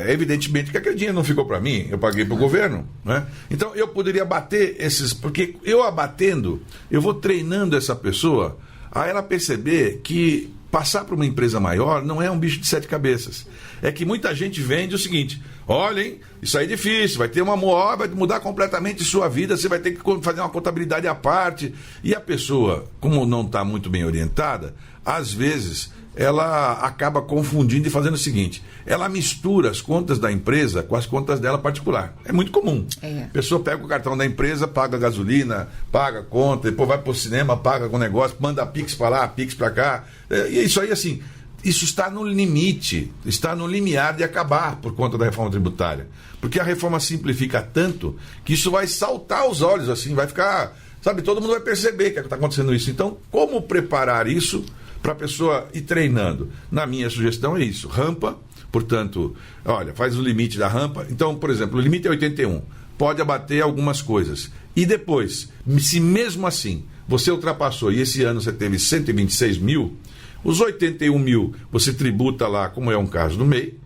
evidentemente que aquele dinheiro não ficou para mim, eu paguei para o governo. Né? Então eu poderia abater esses. Porque eu abatendo, eu vou treinando essa pessoa a ela perceber que passar para uma empresa maior não é um bicho de 7 cabeças. É que muita gente vende o seguinte: olhem, isso aí é difícil, vai ter vai mudar completamente sua vida, você vai ter que fazer uma contabilidade à parte. E a pessoa, como não está muito bem orientada, às vezes ela acaba confundindo e fazendo o seguinte: ela mistura as contas da empresa com as contas dela particular. É muito comum. A pessoa pega o cartão da empresa, paga gasolina, paga a conta, depois vai para o cinema, paga com o negócio, manda Pix para lá, Pix para cá. E isso aí, assim, isso está no limite, está no limiar de acabar por conta da reforma tributária. Porque a reforma simplifica tanto que isso vai saltar aos olhos, assim, vai ficar, sabe, todo mundo vai perceber que está acontecendo isso. Então, como preparar isso para a pessoa ir treinando? Na minha sugestão é isso: rampa, portanto, olha, faz o limite da rampa. Então, por exemplo, o limite é 81, pode abater algumas coisas. E depois, se mesmo assim você ultrapassou e esse ano você teve 126 mil, os 81 mil você tributa lá, como é um caso do MEI,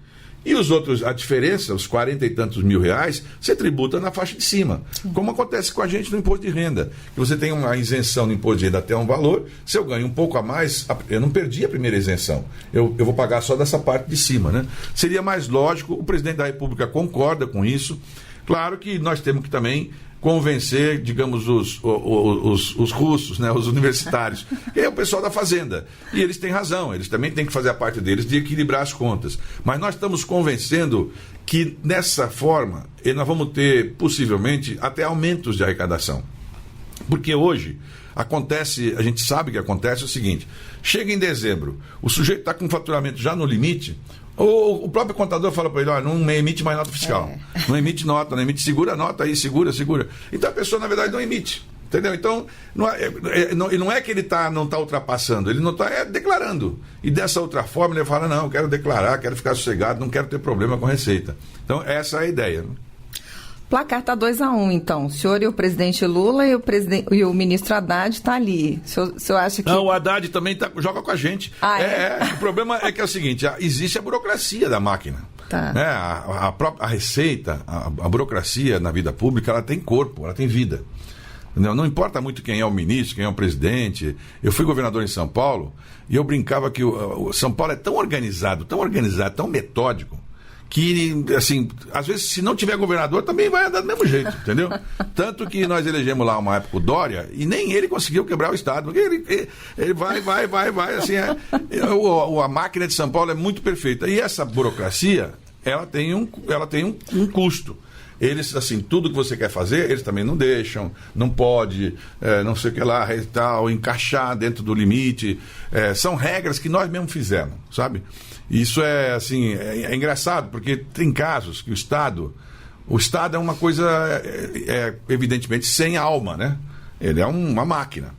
e os outros, a diferença, os 40 e tantos mil reais, você tributa na faixa de cima. Como acontece com a gente no imposto de renda, que você tem uma isenção no imposto de renda até um valor, se eu ganho um pouco a mais, eu não perdi a primeira isenção, eu vou pagar só dessa parte de cima, né? Seria mais lógico, o presidente da República concorda com isso. Claro que nós temos que também convencer, digamos, os russos, né, os universitários, que é o pessoal da Fazenda. E eles têm razão, eles também têm que fazer a parte deles de equilibrar as contas. Mas nós estamos convencendo que, nessa forma, nós vamos ter, possivelmente, até aumentos de arrecadação. Porque hoje acontece, a gente sabe que acontece o seguinte: chega em dezembro, o sujeito está com o faturamento já no limite, o próprio contador fala para ele: olha, não emite mais nota fiscal, não emite nota, não emite, segura a nota aí, segura. Então a pessoa, na verdade, não emite, entendeu? Então, não é que ele não está ultrapassando, ele não está declarando. E dessa outra forma ele fala: não, eu quero declarar, quero ficar sossegado, não quero ter problema com a receita. Então, essa é a ideia. Placar está 2-1, então. O senhor e o presidente Lula e o ministro Haddad está ali. O senhor acha que... Não, o Haddad também joga com a gente. O problema é que é o seguinte: existe a burocracia da máquina. Tá. Né? A receita, a burocracia na vida pública, ela tem corpo, ela tem vida. Não importa muito quem é o ministro, quem é o presidente. Eu fui governador em São Paulo e eu brincava que o São Paulo é tão organizado, tão metódico, que, assim, às vezes, se não tiver governador, também vai andar do mesmo jeito, entendeu? Tanto que nós elegemos lá uma época o Dória, e nem ele conseguiu quebrar o Estado, porque ele vai, assim, a máquina de São Paulo é muito perfeita, e essa burocracia, ela tem um custo. Eles, assim, tudo que você quer fazer, eles também não deixam, não pode, não sei o que lá, tal, encaixar dentro do limite. São regras que nós mesmos fizemos, sabe? Isso é, assim, é engraçado, porque tem casos que o Estado é uma coisa, evidentemente, sem alma, né? Ele é uma máquina.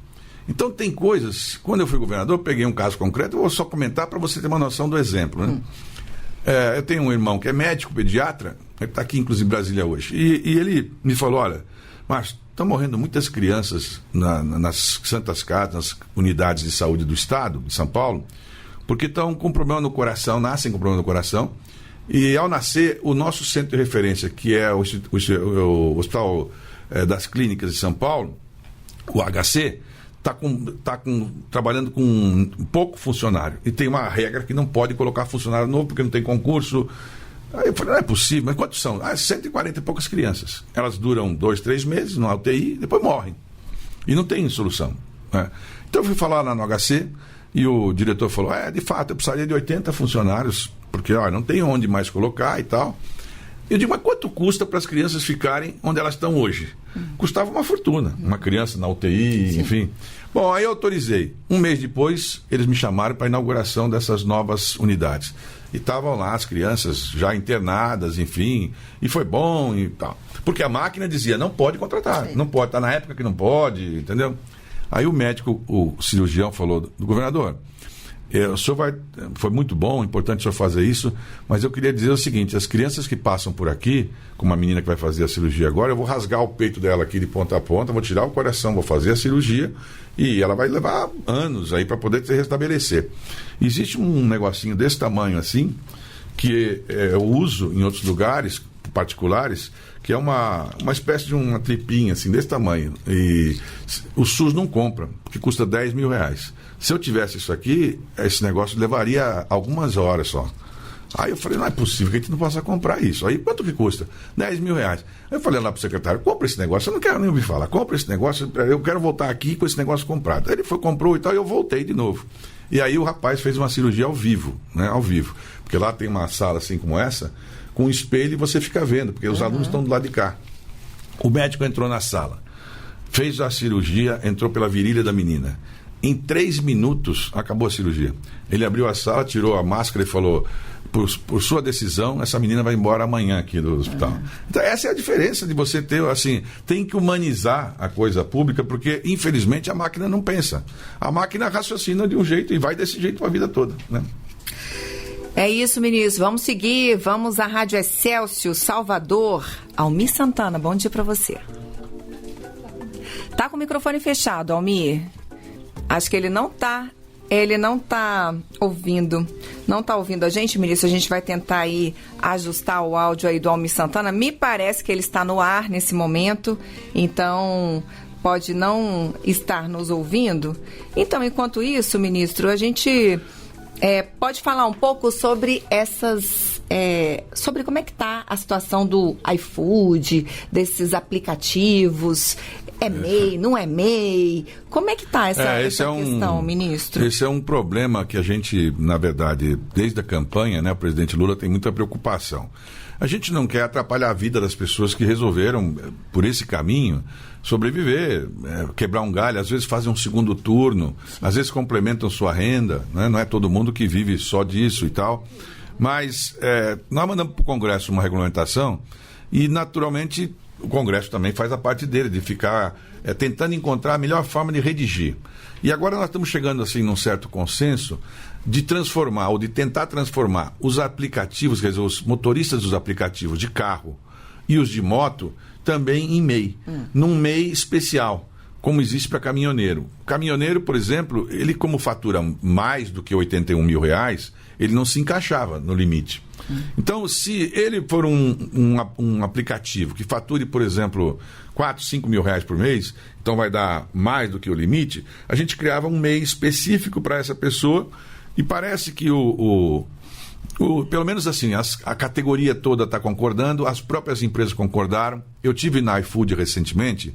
Então tem coisas, quando eu fui governador, eu peguei um caso concreto, eu vou só comentar para você ter uma noção do exemplo, né? Eu tenho um irmão que é médico, pediatra, ele está aqui, inclusive, em Brasília hoje, e ele me falou: olha, Márcio, estão morrendo muitas crianças nas santas casas, nas unidades de saúde do Estado, de São Paulo, porque estão com problema no coração, nascem com problema no coração, e ao nascer, o nosso centro de referência, que é o Hospital das Clínicas de São Paulo, o HC, está trabalhando com um pouco funcionário, e tem uma regra que não pode colocar funcionário novo, porque não tem concurso. Aí eu falei: não é possível, mas quantos são? 140 e poucas crianças. Elas duram 2-3 meses na UTI, depois morrem. E não tem solução, né? Então eu fui falar lá no HC, e o diretor falou: de fato, eu precisaria de 80 funcionários, porque não tem onde mais colocar e tal. Eu digo: mas quanto custa para as crianças ficarem onde elas estão hoje? Custava uma fortuna, uma criança na UTI, sim, enfim. Bom, aí eu autorizei. Um mês depois, eles me chamaram para a inauguração dessas novas unidades. E estavam lá as crianças já internadas, enfim, e foi bom e tal. Porque a máquina dizia: não pode contratar, não pode, está na época que não pode, entendeu? Aí o médico, o cirurgião, falou: do governador, O senhor foi muito bom, importante o senhor fazer isso, mas eu queria dizer o seguinte: as crianças que passam por aqui, como a menina que vai fazer a cirurgia agora, eu vou rasgar o peito dela aqui de ponta a ponta, vou tirar o coração, vou fazer a cirurgia e ela vai levar anos aí para poder se restabelecer. Existe um negocinho desse tamanho assim, que eu uso em outros lugares particulares, que é uma espécie de uma tripinha assim, desse tamanho, e o SUS não compra, porque custa R$10.000. Se eu tivesse isso aqui, esse negócio levaria algumas horas só. Aí eu falei, não é possível que a gente não possa comprar isso. Aí quanto que custa? R$10.000. Aí eu falei lá pro secretário, compra esse negócio, eu não quero nem ouvir falar, compra esse negócio, eu quero voltar aqui com esse negócio comprado. Aí ele comprou e tal, e eu voltei de novo. E aí o rapaz fez uma cirurgia ao vivo, né? Ao vivo. Porque lá tem uma sala assim como essa, com um espelho e você fica vendo, porque os alunos estão do lado de cá. O médico entrou na sala, fez a cirurgia, entrou pela virilha da menina. Em 3 minutos, acabou a cirurgia. Ele abriu a sala, tirou a máscara e falou, por sua decisão, essa menina vai embora amanhã aqui do hospital. Então, essa é a diferença de você ter, assim, tem que humanizar a coisa pública, porque, infelizmente, a máquina não pensa. A máquina raciocina de um jeito e vai desse jeito a vida toda, né? É isso, ministro. Vamos seguir. Vamos à Rádio Excelsior, Salvador. Almir Santana, bom dia para você. Tá com o microfone fechado, Almir. Acho que ele não tá ouvindo. Não tá ouvindo a gente, ministro. A gente vai tentar aí ajustar o áudio aí do Almir Santana. Me parece que ele está no ar nesse momento. Então, pode não estar nos ouvindo. Então, enquanto isso, ministro, a gente... pode falar um pouco sobre sobre como é que está a situação do iFood, desses aplicativos, MEI, não é MEI? Como é que está essa questão, ministro? Esse é um problema que a gente, na verdade, desde a campanha, né, o presidente Lula tem muita preocupação. A gente não quer atrapalhar a vida das pessoas que resolveram, por esse caminho, sobreviver, quebrar um galho, às vezes fazem um segundo turno, às vezes complementam sua renda, né? Não é todo mundo que vive só disso e tal. Mas nós mandamos para o Congresso uma regulamentação e, naturalmente, o Congresso também faz a parte dele, de ficar tentando encontrar a melhor forma de redigir. E agora nós estamos chegando, assim, num certo consenso de transformar, ou de tentar transformar os aplicativos, quer dizer, os motoristas dos aplicativos de carro e os de moto, também em MEI, num MEI especial, como existe para caminhoneiro. O caminhoneiro, por exemplo, ele como fatura mais do que R$81 mil, ele não se encaixava no limite. Então, se ele for um aplicativo que fature, por exemplo, R$4, R$5 mil por mês, então vai dar mais do que o limite, a gente criava um MEI específico para essa pessoa e parece que pelo menos assim, a categoria toda está concordando, as próprias empresas concordaram. Eu tive na iFood recentemente,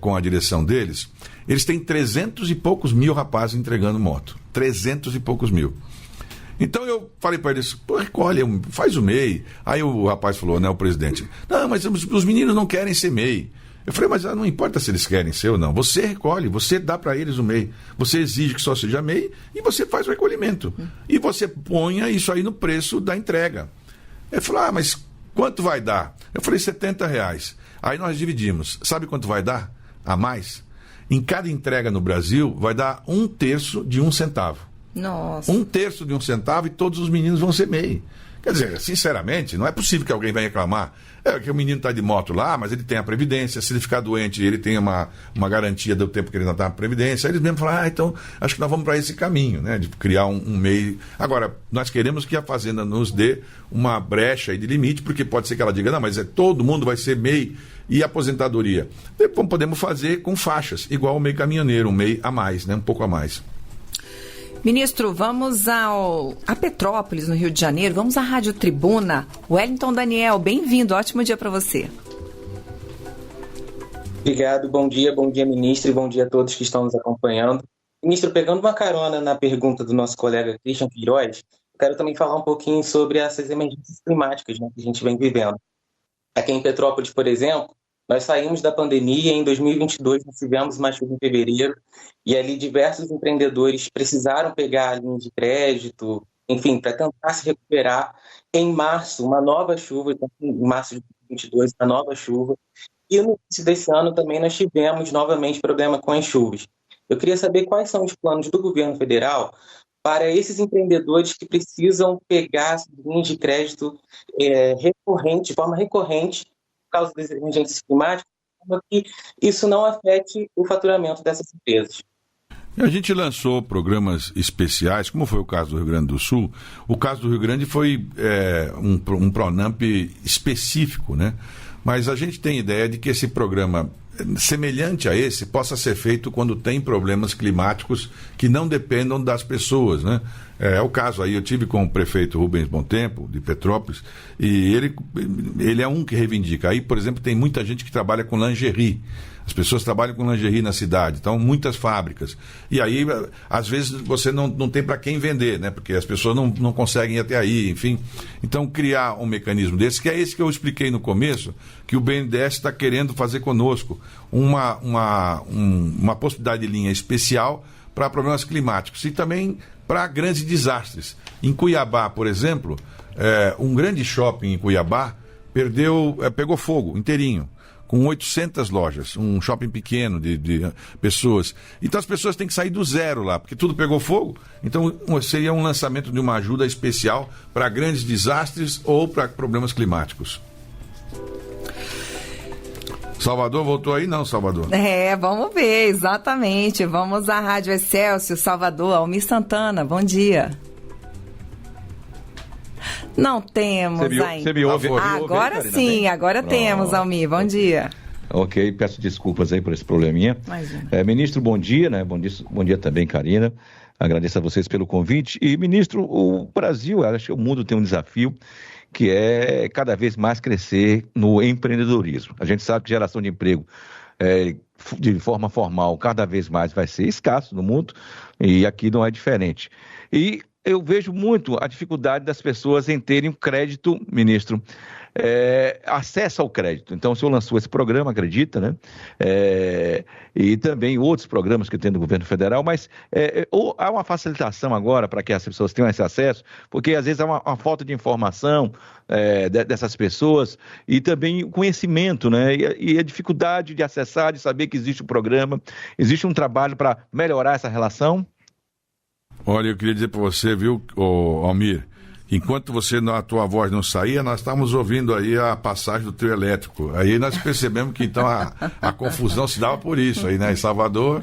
com a direção deles, eles têm 300 e poucos mil rapazes entregando moto. 300 e poucos mil. Então eu falei para eles, recolhe, faz o MEI. Aí o rapaz falou, né, o presidente, não, mas os meninos não querem ser MEI. Eu falei, mas não importa se eles querem ser ou não, você recolhe, você dá para eles o MEI, você exige que só seja MEI e você faz o recolhimento. E você ponha isso aí no preço da entrega. Ele falou, mas quanto vai dar? Eu falei, R$70. Aí nós dividimos. Sabe quanto vai dar a mais? Em cada entrega no Brasil vai dar 1/3 de 1 centavo. Nossa. 1/3 de 1 centavo e todos os meninos vão ser MEI. Quer dizer, sinceramente, não é possível que alguém venha reclamar. Que o menino está de moto lá, mas ele tem a Previdência. Se ele ficar doente, ele tem uma garantia do tempo que ele não está na Previdência. Aí eles mesmo falam, então, acho que nós vamos para esse caminho, né? De criar um MEI. Agora, nós queremos que a Fazenda nos dê uma brecha aí de limite, porque pode ser que ela diga, não, mas todo mundo vai ser MEI e aposentadoria. Depois podemos fazer com faixas, igual o MEI caminhoneiro, um MEI a mais, né? Um pouco a mais. Ministro, vamos a Petrópolis, no Rio de Janeiro. Vamos à Rádio Tribuna. Wellington Daniel, bem-vindo. Ótimo dia para você. Obrigado. Bom dia, ministro, e bom dia a todos que estão nos acompanhando. Ministro, pegando uma carona na pergunta do nosso colega Christian Queiroz, eu quero também falar um pouquinho sobre essas emergências climáticas, né, que a gente vem vivendo. Aqui em Petrópolis, por exemplo, nós saímos da pandemia em 2022, nós tivemos uma chuva em fevereiro, e ali diversos empreendedores precisaram pegar a linha de crédito, enfim, para tentar se recuperar. Em março, uma nova chuva, em março de 2022, uma nova chuva, e no início desse ano também nós tivemos novamente problema com as chuvas. Eu queria saber quais são os planos do governo federal para esses empreendedores que precisam pegar linhas de crédito de forma recorrente, por causa das emergências climáticas, para que isso não afete o faturamento dessas empresas. A gente lançou programas especiais, como foi o caso do Rio Grande do Sul. O caso do Rio Grande foi um Pronamp específico, né? Mas a gente tem ideia de que esse programa, semelhante a esse, possa ser feito quando tem problemas climáticos que não dependam das pessoas, né? É o caso aí, eu tive com o prefeito Rubens Bontempo, de Petrópolis, e ele é um que reivindica. Aí, por exemplo, tem muita gente que trabalha com lingerie. As pessoas trabalham com lingerie na cidade, então muitas fábricas. E aí, às vezes, você não tem para quem vender, né? Porque as pessoas não conseguem ir até aí, enfim. Então, criar um mecanismo desse, que é esse que eu expliquei no começo, que o BNDES está querendo fazer conosco, uma possibilidade de linha especial para problemas climáticos e também para grandes desastres. Em Cuiabá, por exemplo, um grande shopping em Cuiabá pegou fogo inteirinho, com 800 lojas, um shopping pequeno de pessoas. Então as pessoas têm que sair do zero lá, porque tudo pegou fogo. Então seria um lançamento de uma ajuda especial para grandes desastres ou para problemas climáticos. Salvador voltou aí? Não, Salvador. Vamos ver, exatamente. Vamos à Rádio Excelsior, Salvador. Almir Santana, bom dia. Não temos ainda. Você me ouve? Agora sim, agora temos, Almir. Bom dia. Ok, peço desculpas aí por esse probleminha. Ministro, bom dia, né? Bom dia também, Karina. Agradeço a vocês pelo convite. E, ministro, o Brasil, acho que o mundo tem um desafio que é cada vez mais crescer no empreendedorismo. A gente sabe que geração de emprego de forma formal cada vez mais vai ser escasso no mundo e aqui não é diferente. E eu vejo muito a dificuldade das pessoas em terem crédito, ministro, acesso ao crédito. Então, o senhor lançou esse programa, acredita, né? E também outros programas que tem do governo federal, mas há uma facilitação agora para que as pessoas tenham esse acesso, porque às vezes há uma falta de informação dessas pessoas e também conhecimento, né? E a dificuldade de acessar, de saber que existe um programa, existe um trabalho para melhorar essa relação. Olha, eu queria dizer para você, viu, Almir, enquanto a tua voz não saía, nós estávamos ouvindo aí a passagem do trio elétrico. Aí nós percebemos que então a confusão se dava por isso aí, né, em Salvador.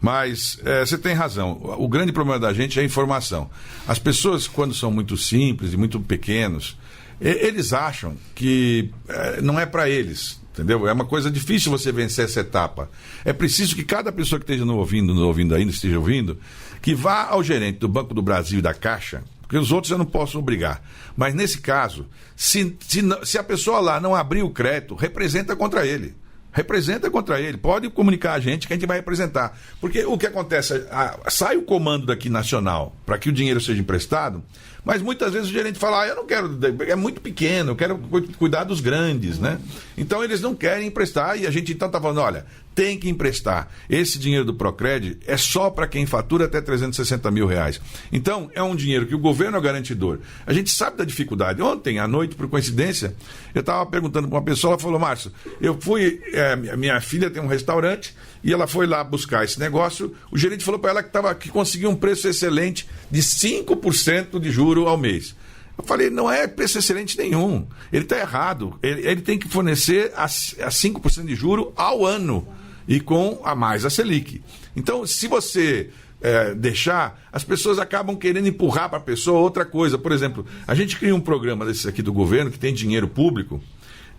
Mas você tem razão, o grande problema da gente é a informação. As pessoas, quando são muito simples e muito pequenos, eles acham que não é para eles. Entendeu? É uma coisa difícil você vencer essa etapa. É preciso que cada pessoa que esteja nos ouvindo ainda, esteja ouvindo, que vá ao gerente do Banco do Brasil e da Caixa, porque os outros eu não posso obrigar. Mas nesse caso, se a pessoa lá não abrir o crédito, representa contra ele. Representa contra ele. Pode comunicar a gente que a gente vai representar. Porque o que acontece, sai o comando daqui nacional para que o dinheiro seja emprestado, mas muitas vezes o gerente fala, eu não quero, é muito pequeno, eu quero cuidar dos grandes, né? Então eles não querem emprestar e a gente então está falando, olha, tem que emprestar. Esse dinheiro do Procred é só para quem fatura até R$360 mil. Então, é um dinheiro que o governo é o garantidor. A gente sabe da dificuldade. Ontem, à noite, por coincidência, eu estava perguntando para uma pessoa, ela falou, Márcio, eu fui, minha filha tem um restaurante e ela foi lá buscar esse negócio, o gerente falou para ela que conseguiu um preço excelente de 5% de juro ao mês. Eu falei, não é preço excelente nenhum. Ele está errado. Ele tem que fornecer a 5% de juro ao ano e com a mais a Selic. Então, se você deixar, as pessoas acabam querendo empurrar para a pessoa outra coisa. Por exemplo, a gente cria um programa desses aqui do governo que tem dinheiro público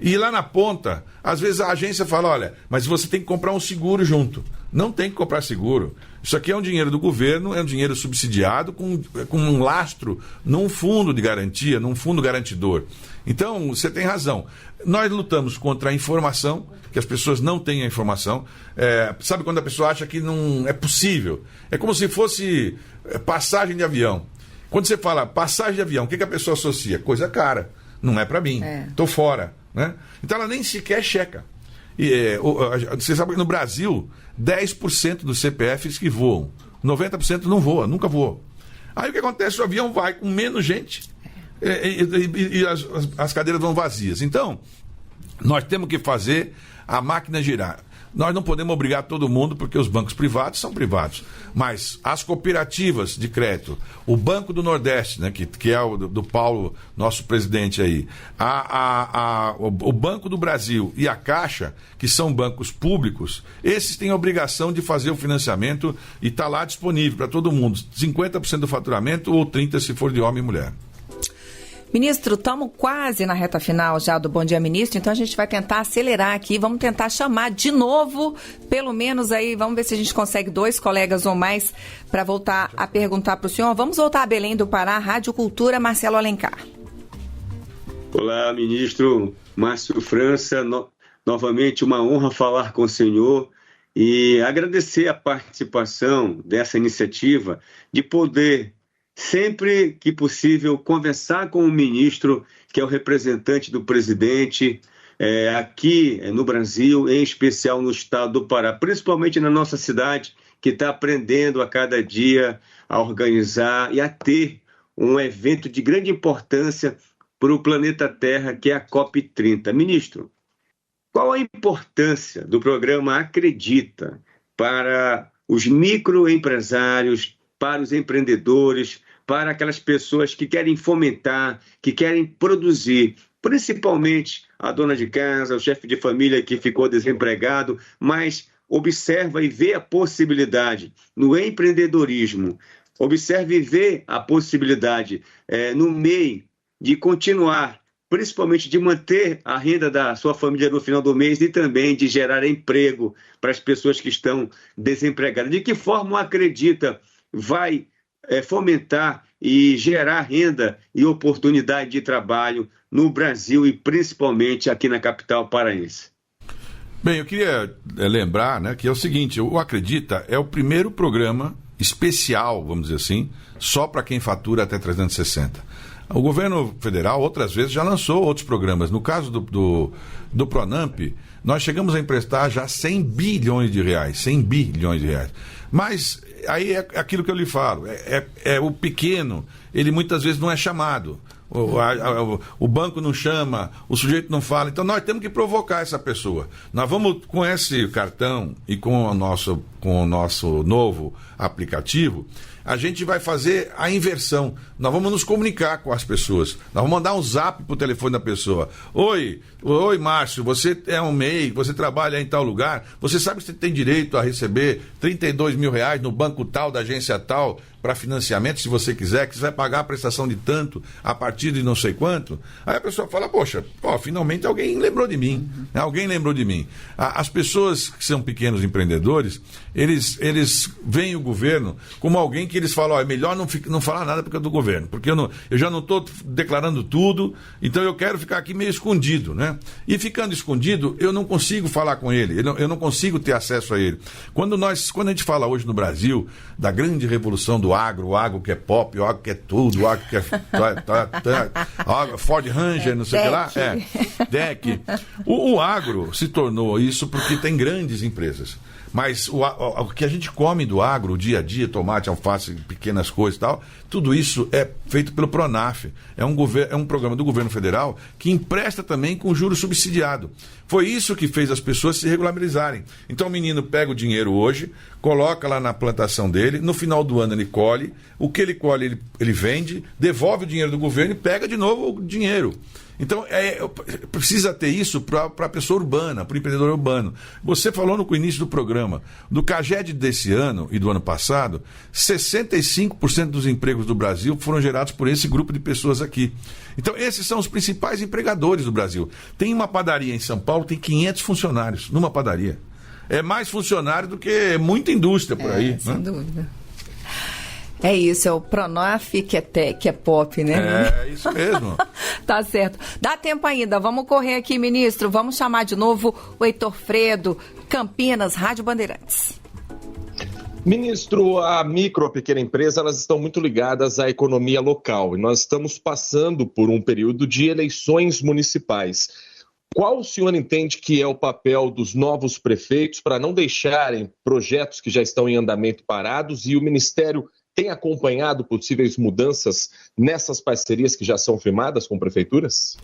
e lá na ponta, às vezes a agência fala, olha, mas você tem que comprar um seguro junto. Não tem que comprar seguro. Isso aqui é um dinheiro do governo, é um dinheiro subsidiado com um lastro num fundo de garantia, num fundo garantidor. Então, você tem razão. Nós lutamos contra a informação, que as pessoas não têm a informação. Sabe quando a pessoa acha que não é possível? É como se fosse passagem de avião. Quando você fala passagem de avião, o que a pessoa associa? Coisa cara. Não é para mim. Estou fora. Né? Então, ela nem sequer checa. Você sabe que no Brasil, 10% dos CPFs que voam, 90% não voa, nunca voa. Aí o que acontece? O avião vai com menos gente e as cadeiras vão vazias. Então, nós temos que fazer a máquina girar. Nós não podemos obrigar todo mundo, porque os bancos privados são privados. Mas as cooperativas de crédito, o Banco do Nordeste, né, que é o do Paulo, nosso presidente aí, o Banco do Brasil e a Caixa, que são bancos públicos, esses têm a obrigação de fazer o financiamento e está lá disponível para todo mundo. 50% do faturamento ou 30% se for de homem e mulher. Ministro, estamos quase na reta final já do Bom Dia Ministro, então a gente vai tentar acelerar aqui, vamos tentar chamar de novo, pelo menos aí, vamos ver se a gente consegue 2 colegas ou mais para voltar a perguntar para o senhor. Vamos voltar a Belém do Pará, Rádio Cultura, Marcelo Alencar. Olá, ministro Márcio França, novamente uma honra falar com o senhor e agradecer a participação dessa iniciativa de poder, sempre que possível, conversar com o ministro, que é o representante do presidente aqui no Brasil, em especial no estado do Pará, principalmente na nossa cidade, que está aprendendo a cada dia a organizar e a ter um evento de grande importância para o planeta Terra, que é a COP30. Ministro, qual a importância do programa Acredita para os microempresários, para os empreendedores, para aquelas pessoas que querem fomentar, que querem produzir, principalmente a dona de casa, o chefe de família que ficou desempregado, mas observa e vê a possibilidade no empreendedorismo, observa e vê a possibilidade no MEI de continuar, principalmente de manter a renda da sua família no final do mês e também de gerar emprego para as pessoas que estão desempregadas. De que forma o Acredita vai fomentar e gerar renda e oportunidade de trabalho no Brasil e principalmente aqui na capital paraense? Bem, eu queria lembrar, né, que é o seguinte, o Acredita é o primeiro programa especial, vamos dizer assim, só para quem fatura até 360. O governo federal, outras vezes, já lançou outros programas. No caso do Pronamp, nós chegamos a emprestar já 100 bilhões de reais. 100 bilhões de reais. Mas aí é aquilo que eu lhe falo. O pequeno, ele muitas vezes não é chamado. O banco não chama, o sujeito não fala. Então nós temos que provocar essa pessoa. Nós vamos, com esse cartão e com o nosso novo aplicativo, a gente vai fazer a inversão. Nós vamos nos comunicar com as pessoas. Nós vamos mandar um zap pro telefone da pessoa. Oi, Márcio, você é um MEI, você trabalha em tal lugar, você sabe que você tem direito a receber 32 mil reais no banco tal, da agência tal, para financiamento, se você quiser, que você vai pagar a prestação de tanto a partir de não sei quanto. Aí a pessoa fala, poxa, finalmente alguém lembrou de mim. Alguém lembrou de mim. As pessoas que são pequenos empreendedores, eles veem o governo como alguém que eles falam, é melhor não falar nada porque é do governo, porque eu já não estou declarando tudo, então eu quero ficar aqui meio escondido, né? E ficando escondido, eu não consigo falar com ele, eu não consigo ter acesso a ele. Quando a gente fala hoje no Brasil da grande revolução do agro, o agro que é pop, o agro que é tudo, o agro que é Ford Ranger, não sei o que lá, DEC. O agro se tornou isso porque tem grandes empresas. Mas o que a gente come do agro, o dia a dia, tomate, alface, pequenas coisas e tal, tudo isso é feito pelo Pronaf. É um programa do governo federal que empresta também com juros subsidiado. Foi isso que fez as pessoas se regularizarem. Então o menino pega o dinheiro hoje, coloca lá na plantação dele, no final do ano ele colhe, o que ele colhe ele vende, devolve o dinheiro do governo e pega de novo o dinheiro. Então, precisa ter isso para a pessoa urbana, para o empreendedor urbano. Você falou no início do programa, do CAGED desse ano e do ano passado, 65% dos empregos do Brasil foram gerados por esse grupo de pessoas aqui. Então, esses são os principais empregadores do Brasil. Tem uma padaria em São Paulo, tem 500 funcionários numa padaria. É mais funcionário do que muita indústria por aí. Sem dúvida. É isso, é o Pronaf que é pop, né? É isso mesmo. Tá certo. Dá tempo ainda, vamos correr aqui, ministro. Vamos chamar de novo o Heitor Fredo, Campinas, Rádio Bandeirantes. Ministro, a micro, a pequena empresa, elas estão muito ligadas à economia local. E nós estamos passando por um período de eleições municipais. Qual o senhor entende que é o papel dos novos prefeitos para não deixarem projetos que já estão em andamento parados, e o Ministério tem acompanhado possíveis mudanças nessas parcerias que já são firmadas com prefeituras?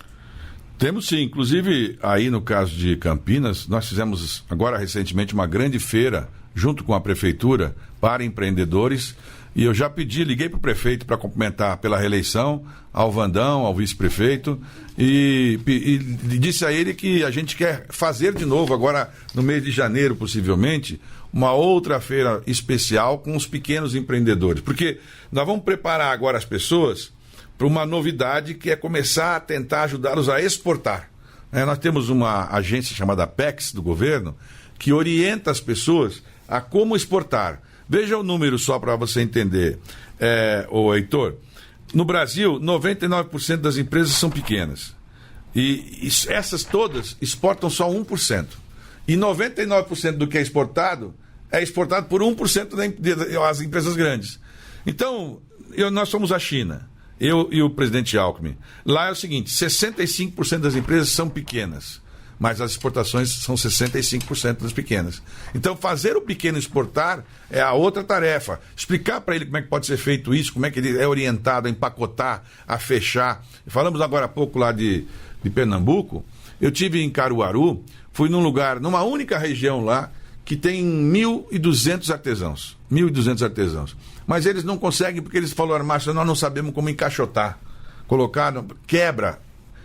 Temos sim, inclusive aí no caso de Campinas, nós fizemos agora recentemente uma grande feira junto com a prefeitura para empreendedores e eu já liguei para o prefeito para cumprimentar pela reeleição, ao Vandão, ao vice-prefeito e disse a ele que a gente quer fazer de novo agora no mês de janeiro possivelmente uma outra feira especial com os pequenos empreendedores, porque nós vamos preparar agora as pessoas para uma novidade que é começar a tentar ajudá-los a exportar. Nós temos uma agência chamada Apex do governo que orienta as pessoas a como exportar. Veja o número só para você entender, ô Heitor. No Brasil, 99% das empresas são pequenas. E essas todas exportam só 1%. E 99% do que é exportado por 1% das empresas grandes. Então, nós somos a China. Eu e o presidente Alckmin. Lá é o seguinte, 65% das empresas são pequenas, mas as exportações são 65% das pequenas. Então, fazer o pequeno exportar é a outra tarefa. Explicar para ele como é que pode ser feito isso, como é que ele é orientado a empacotar, a fechar. Falamos agora há pouco lá de Pernambuco. Eu tive em Caruaru, fui num lugar, numa única região lá, que tem 1.200 artesãos. 1.200 artesãos. Mas eles não conseguem, porque eles falaram, Márcio, nós não sabemos como encaixotar. Colocar, quebra.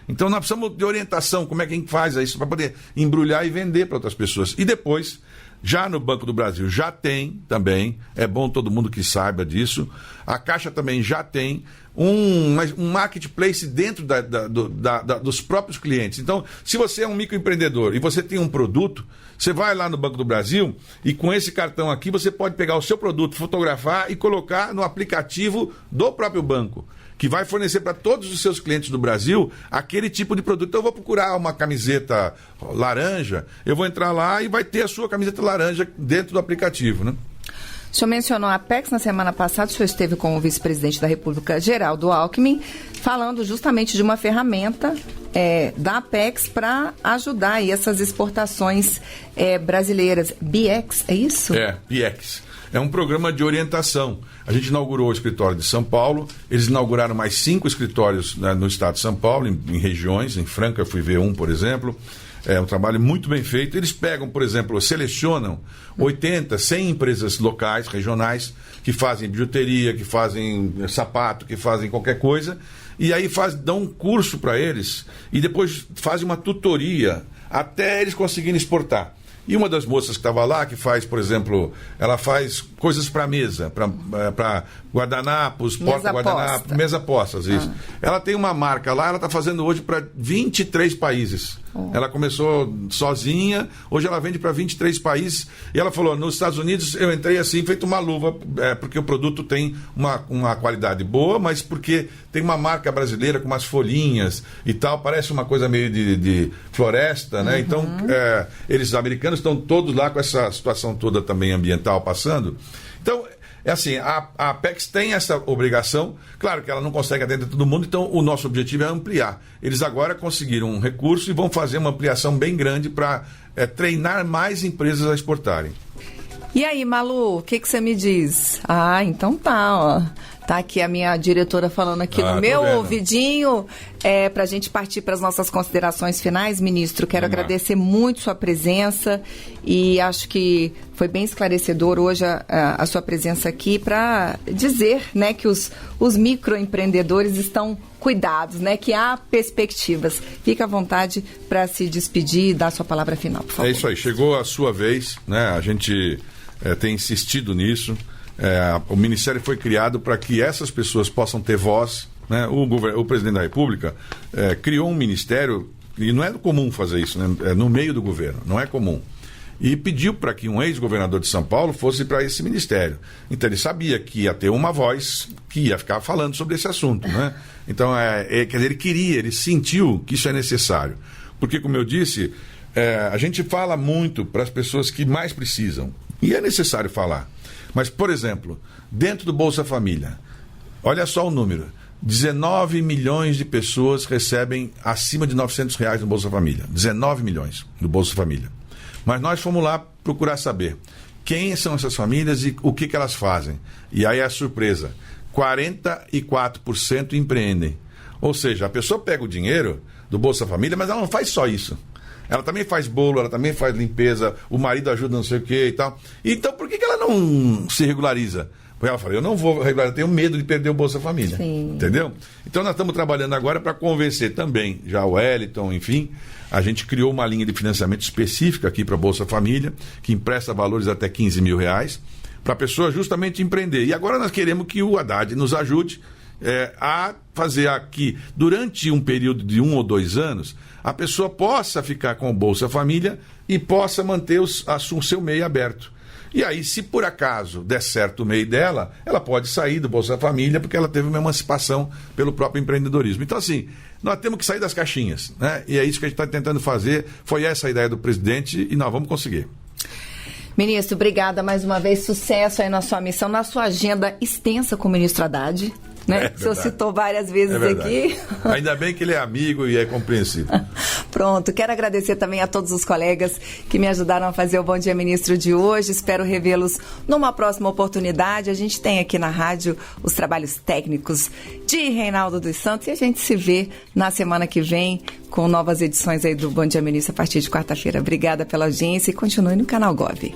Então nós precisamos de orientação, como é que a gente faz isso, para poder embrulhar e vender para outras pessoas. E depois, já no Banco do Brasil, já tem também, é bom todo mundo que saiba disso, a Caixa também já tem um marketplace dentro dos próprios clientes. Então, se você é um microempreendedor e você tem um produto, você vai lá no Banco do Brasil e com esse cartão aqui você pode pegar o seu produto, fotografar e colocar no aplicativo do próprio banco, que vai fornecer para todos os seus clientes do Brasil aquele tipo de produto. Então eu vou procurar uma camiseta laranja, eu vou entrar lá e vai ter a sua camiseta laranja dentro do aplicativo, né? O senhor mencionou a Apex na semana passada, o senhor esteve com o vice-presidente da República, Geraldo Alckmin, falando justamente de uma ferramenta da Apex para ajudar aí essas exportações brasileiras. BX, é isso? BX. É um programa de orientação. A gente inaugurou o escritório de São Paulo, eles inauguraram mais 5 escritórios, né, no estado de São Paulo, em regiões, em Franca eu fui ver um, por exemplo. É um trabalho muito bem feito. Eles pegam, por exemplo, selecionam 80, 100 empresas locais, regionais, que fazem bijuteria, que fazem sapato, que fazem qualquer coisa, e aí dão um curso para eles e depois fazem uma tutoria até eles conseguirem exportar. E uma das moças que estava lá, que faz, por exemplo, ela faz coisas para mesa, para guardanapos, porta-guardanapos, mesa-postas, isso. Ela tem uma marca lá, ela está fazendo hoje para 23 países. Ela começou sozinha, hoje ela vende para 23 países. E ela falou, nos Estados Unidos eu entrei assim, feito uma luva, porque o produto tem uma qualidade boa, mas porque tem uma marca brasileira com umas folhinhas e tal, parece uma coisa meio de floresta, né? Então, eles americanos estão todos lá com essa situação toda também ambiental passando. Então, é assim, a Apex tem essa obrigação, claro que ela não consegue atender todo mundo, então o nosso objetivo é ampliar. Eles agora conseguiram um recurso e vão fazer uma ampliação bem grande para treinar mais empresas a exportarem. E aí, Malu, o que você me diz? Então tá, ó. Tá aqui a minha diretora falando aqui no meu ouvidinho, para a gente partir para as nossas considerações finais, ministro. Quero agradecer muito sua presença e acho que foi bem esclarecedor hoje a sua presença aqui para dizer, né, que os microempreendedores estão cuidados, né, que há perspectivas. Fica à vontade para se despedir e dar a sua palavra final, por favor. É isso aí, chegou a sua vez, né? A gente tem insistido nisso. O Ministério foi criado para que essas pessoas possam ter voz, né? O presidente da República criou um ministério, e não é comum fazer isso, né? No meio do governo, não é comum. E pediu para que um ex-governador de São Paulo fosse para esse ministério. Então ele sabia que ia ter uma voz que ia ficar falando sobre esse assunto, né? Então, quer dizer, ele sentiu que isso é necessário. Porque, como eu disse, a gente fala muito para as pessoas que mais precisam. E é necessário falar. Mas, por exemplo, dentro do Bolsa Família, olha só o número. 19 milhões de pessoas recebem acima de R$900 no Bolsa Família. 19 milhões no Bolsa Família. Mas nós fomos lá procurar saber quem são essas famílias e o que elas fazem. E aí a surpresa, 44% empreendem. Ou seja, a pessoa pega o dinheiro do Bolsa Família, mas ela não faz só isso. Ela também faz bolo, ela também faz limpeza, o marido ajuda não sei o que e tal. Então, por que ela não se regulariza? Porque ela fala, eu não vou regularizar, eu tenho medo de perder o Bolsa Família. Sim. Entendeu? Então, nós estamos trabalhando agora para convencer também, já o Wellington, enfim, a gente criou uma linha de financiamento específica aqui para a Bolsa Família, que empresta valores até R$15 mil, para a pessoa justamente empreender. E agora nós queremos que o Haddad nos ajude a fazer aqui, durante um período de 1 ou 2 anos, a pessoa possa ficar com o Bolsa Família e possa manter o seu MEI aberto. E aí, se por acaso der certo o MEI dela, ela pode sair do Bolsa Família porque ela teve uma emancipação pelo próprio empreendedorismo. Então, assim, nós temos que sair das caixinhas, né? E é isso que a gente está tentando fazer. Foi essa a ideia do presidente e nós vamos conseguir. Ministro, obrigada mais uma vez. Sucesso aí na sua missão, na sua agenda extensa com o ministro Haddad. Né? O senhor citou várias vezes aqui. Ainda bem que ele é amigo e é compreensível. Pronto, quero agradecer também a todos os colegas que me ajudaram a fazer o Bom Dia Ministro de hoje. Espero revê-los numa próxima oportunidade. A gente tem aqui na rádio os trabalhos técnicos de Reinaldo dos Santos e a gente se vê na semana que vem com novas edições aí do Bom Dia Ministro a partir de quarta-feira. Obrigada pela audiência e continue no canal Gov.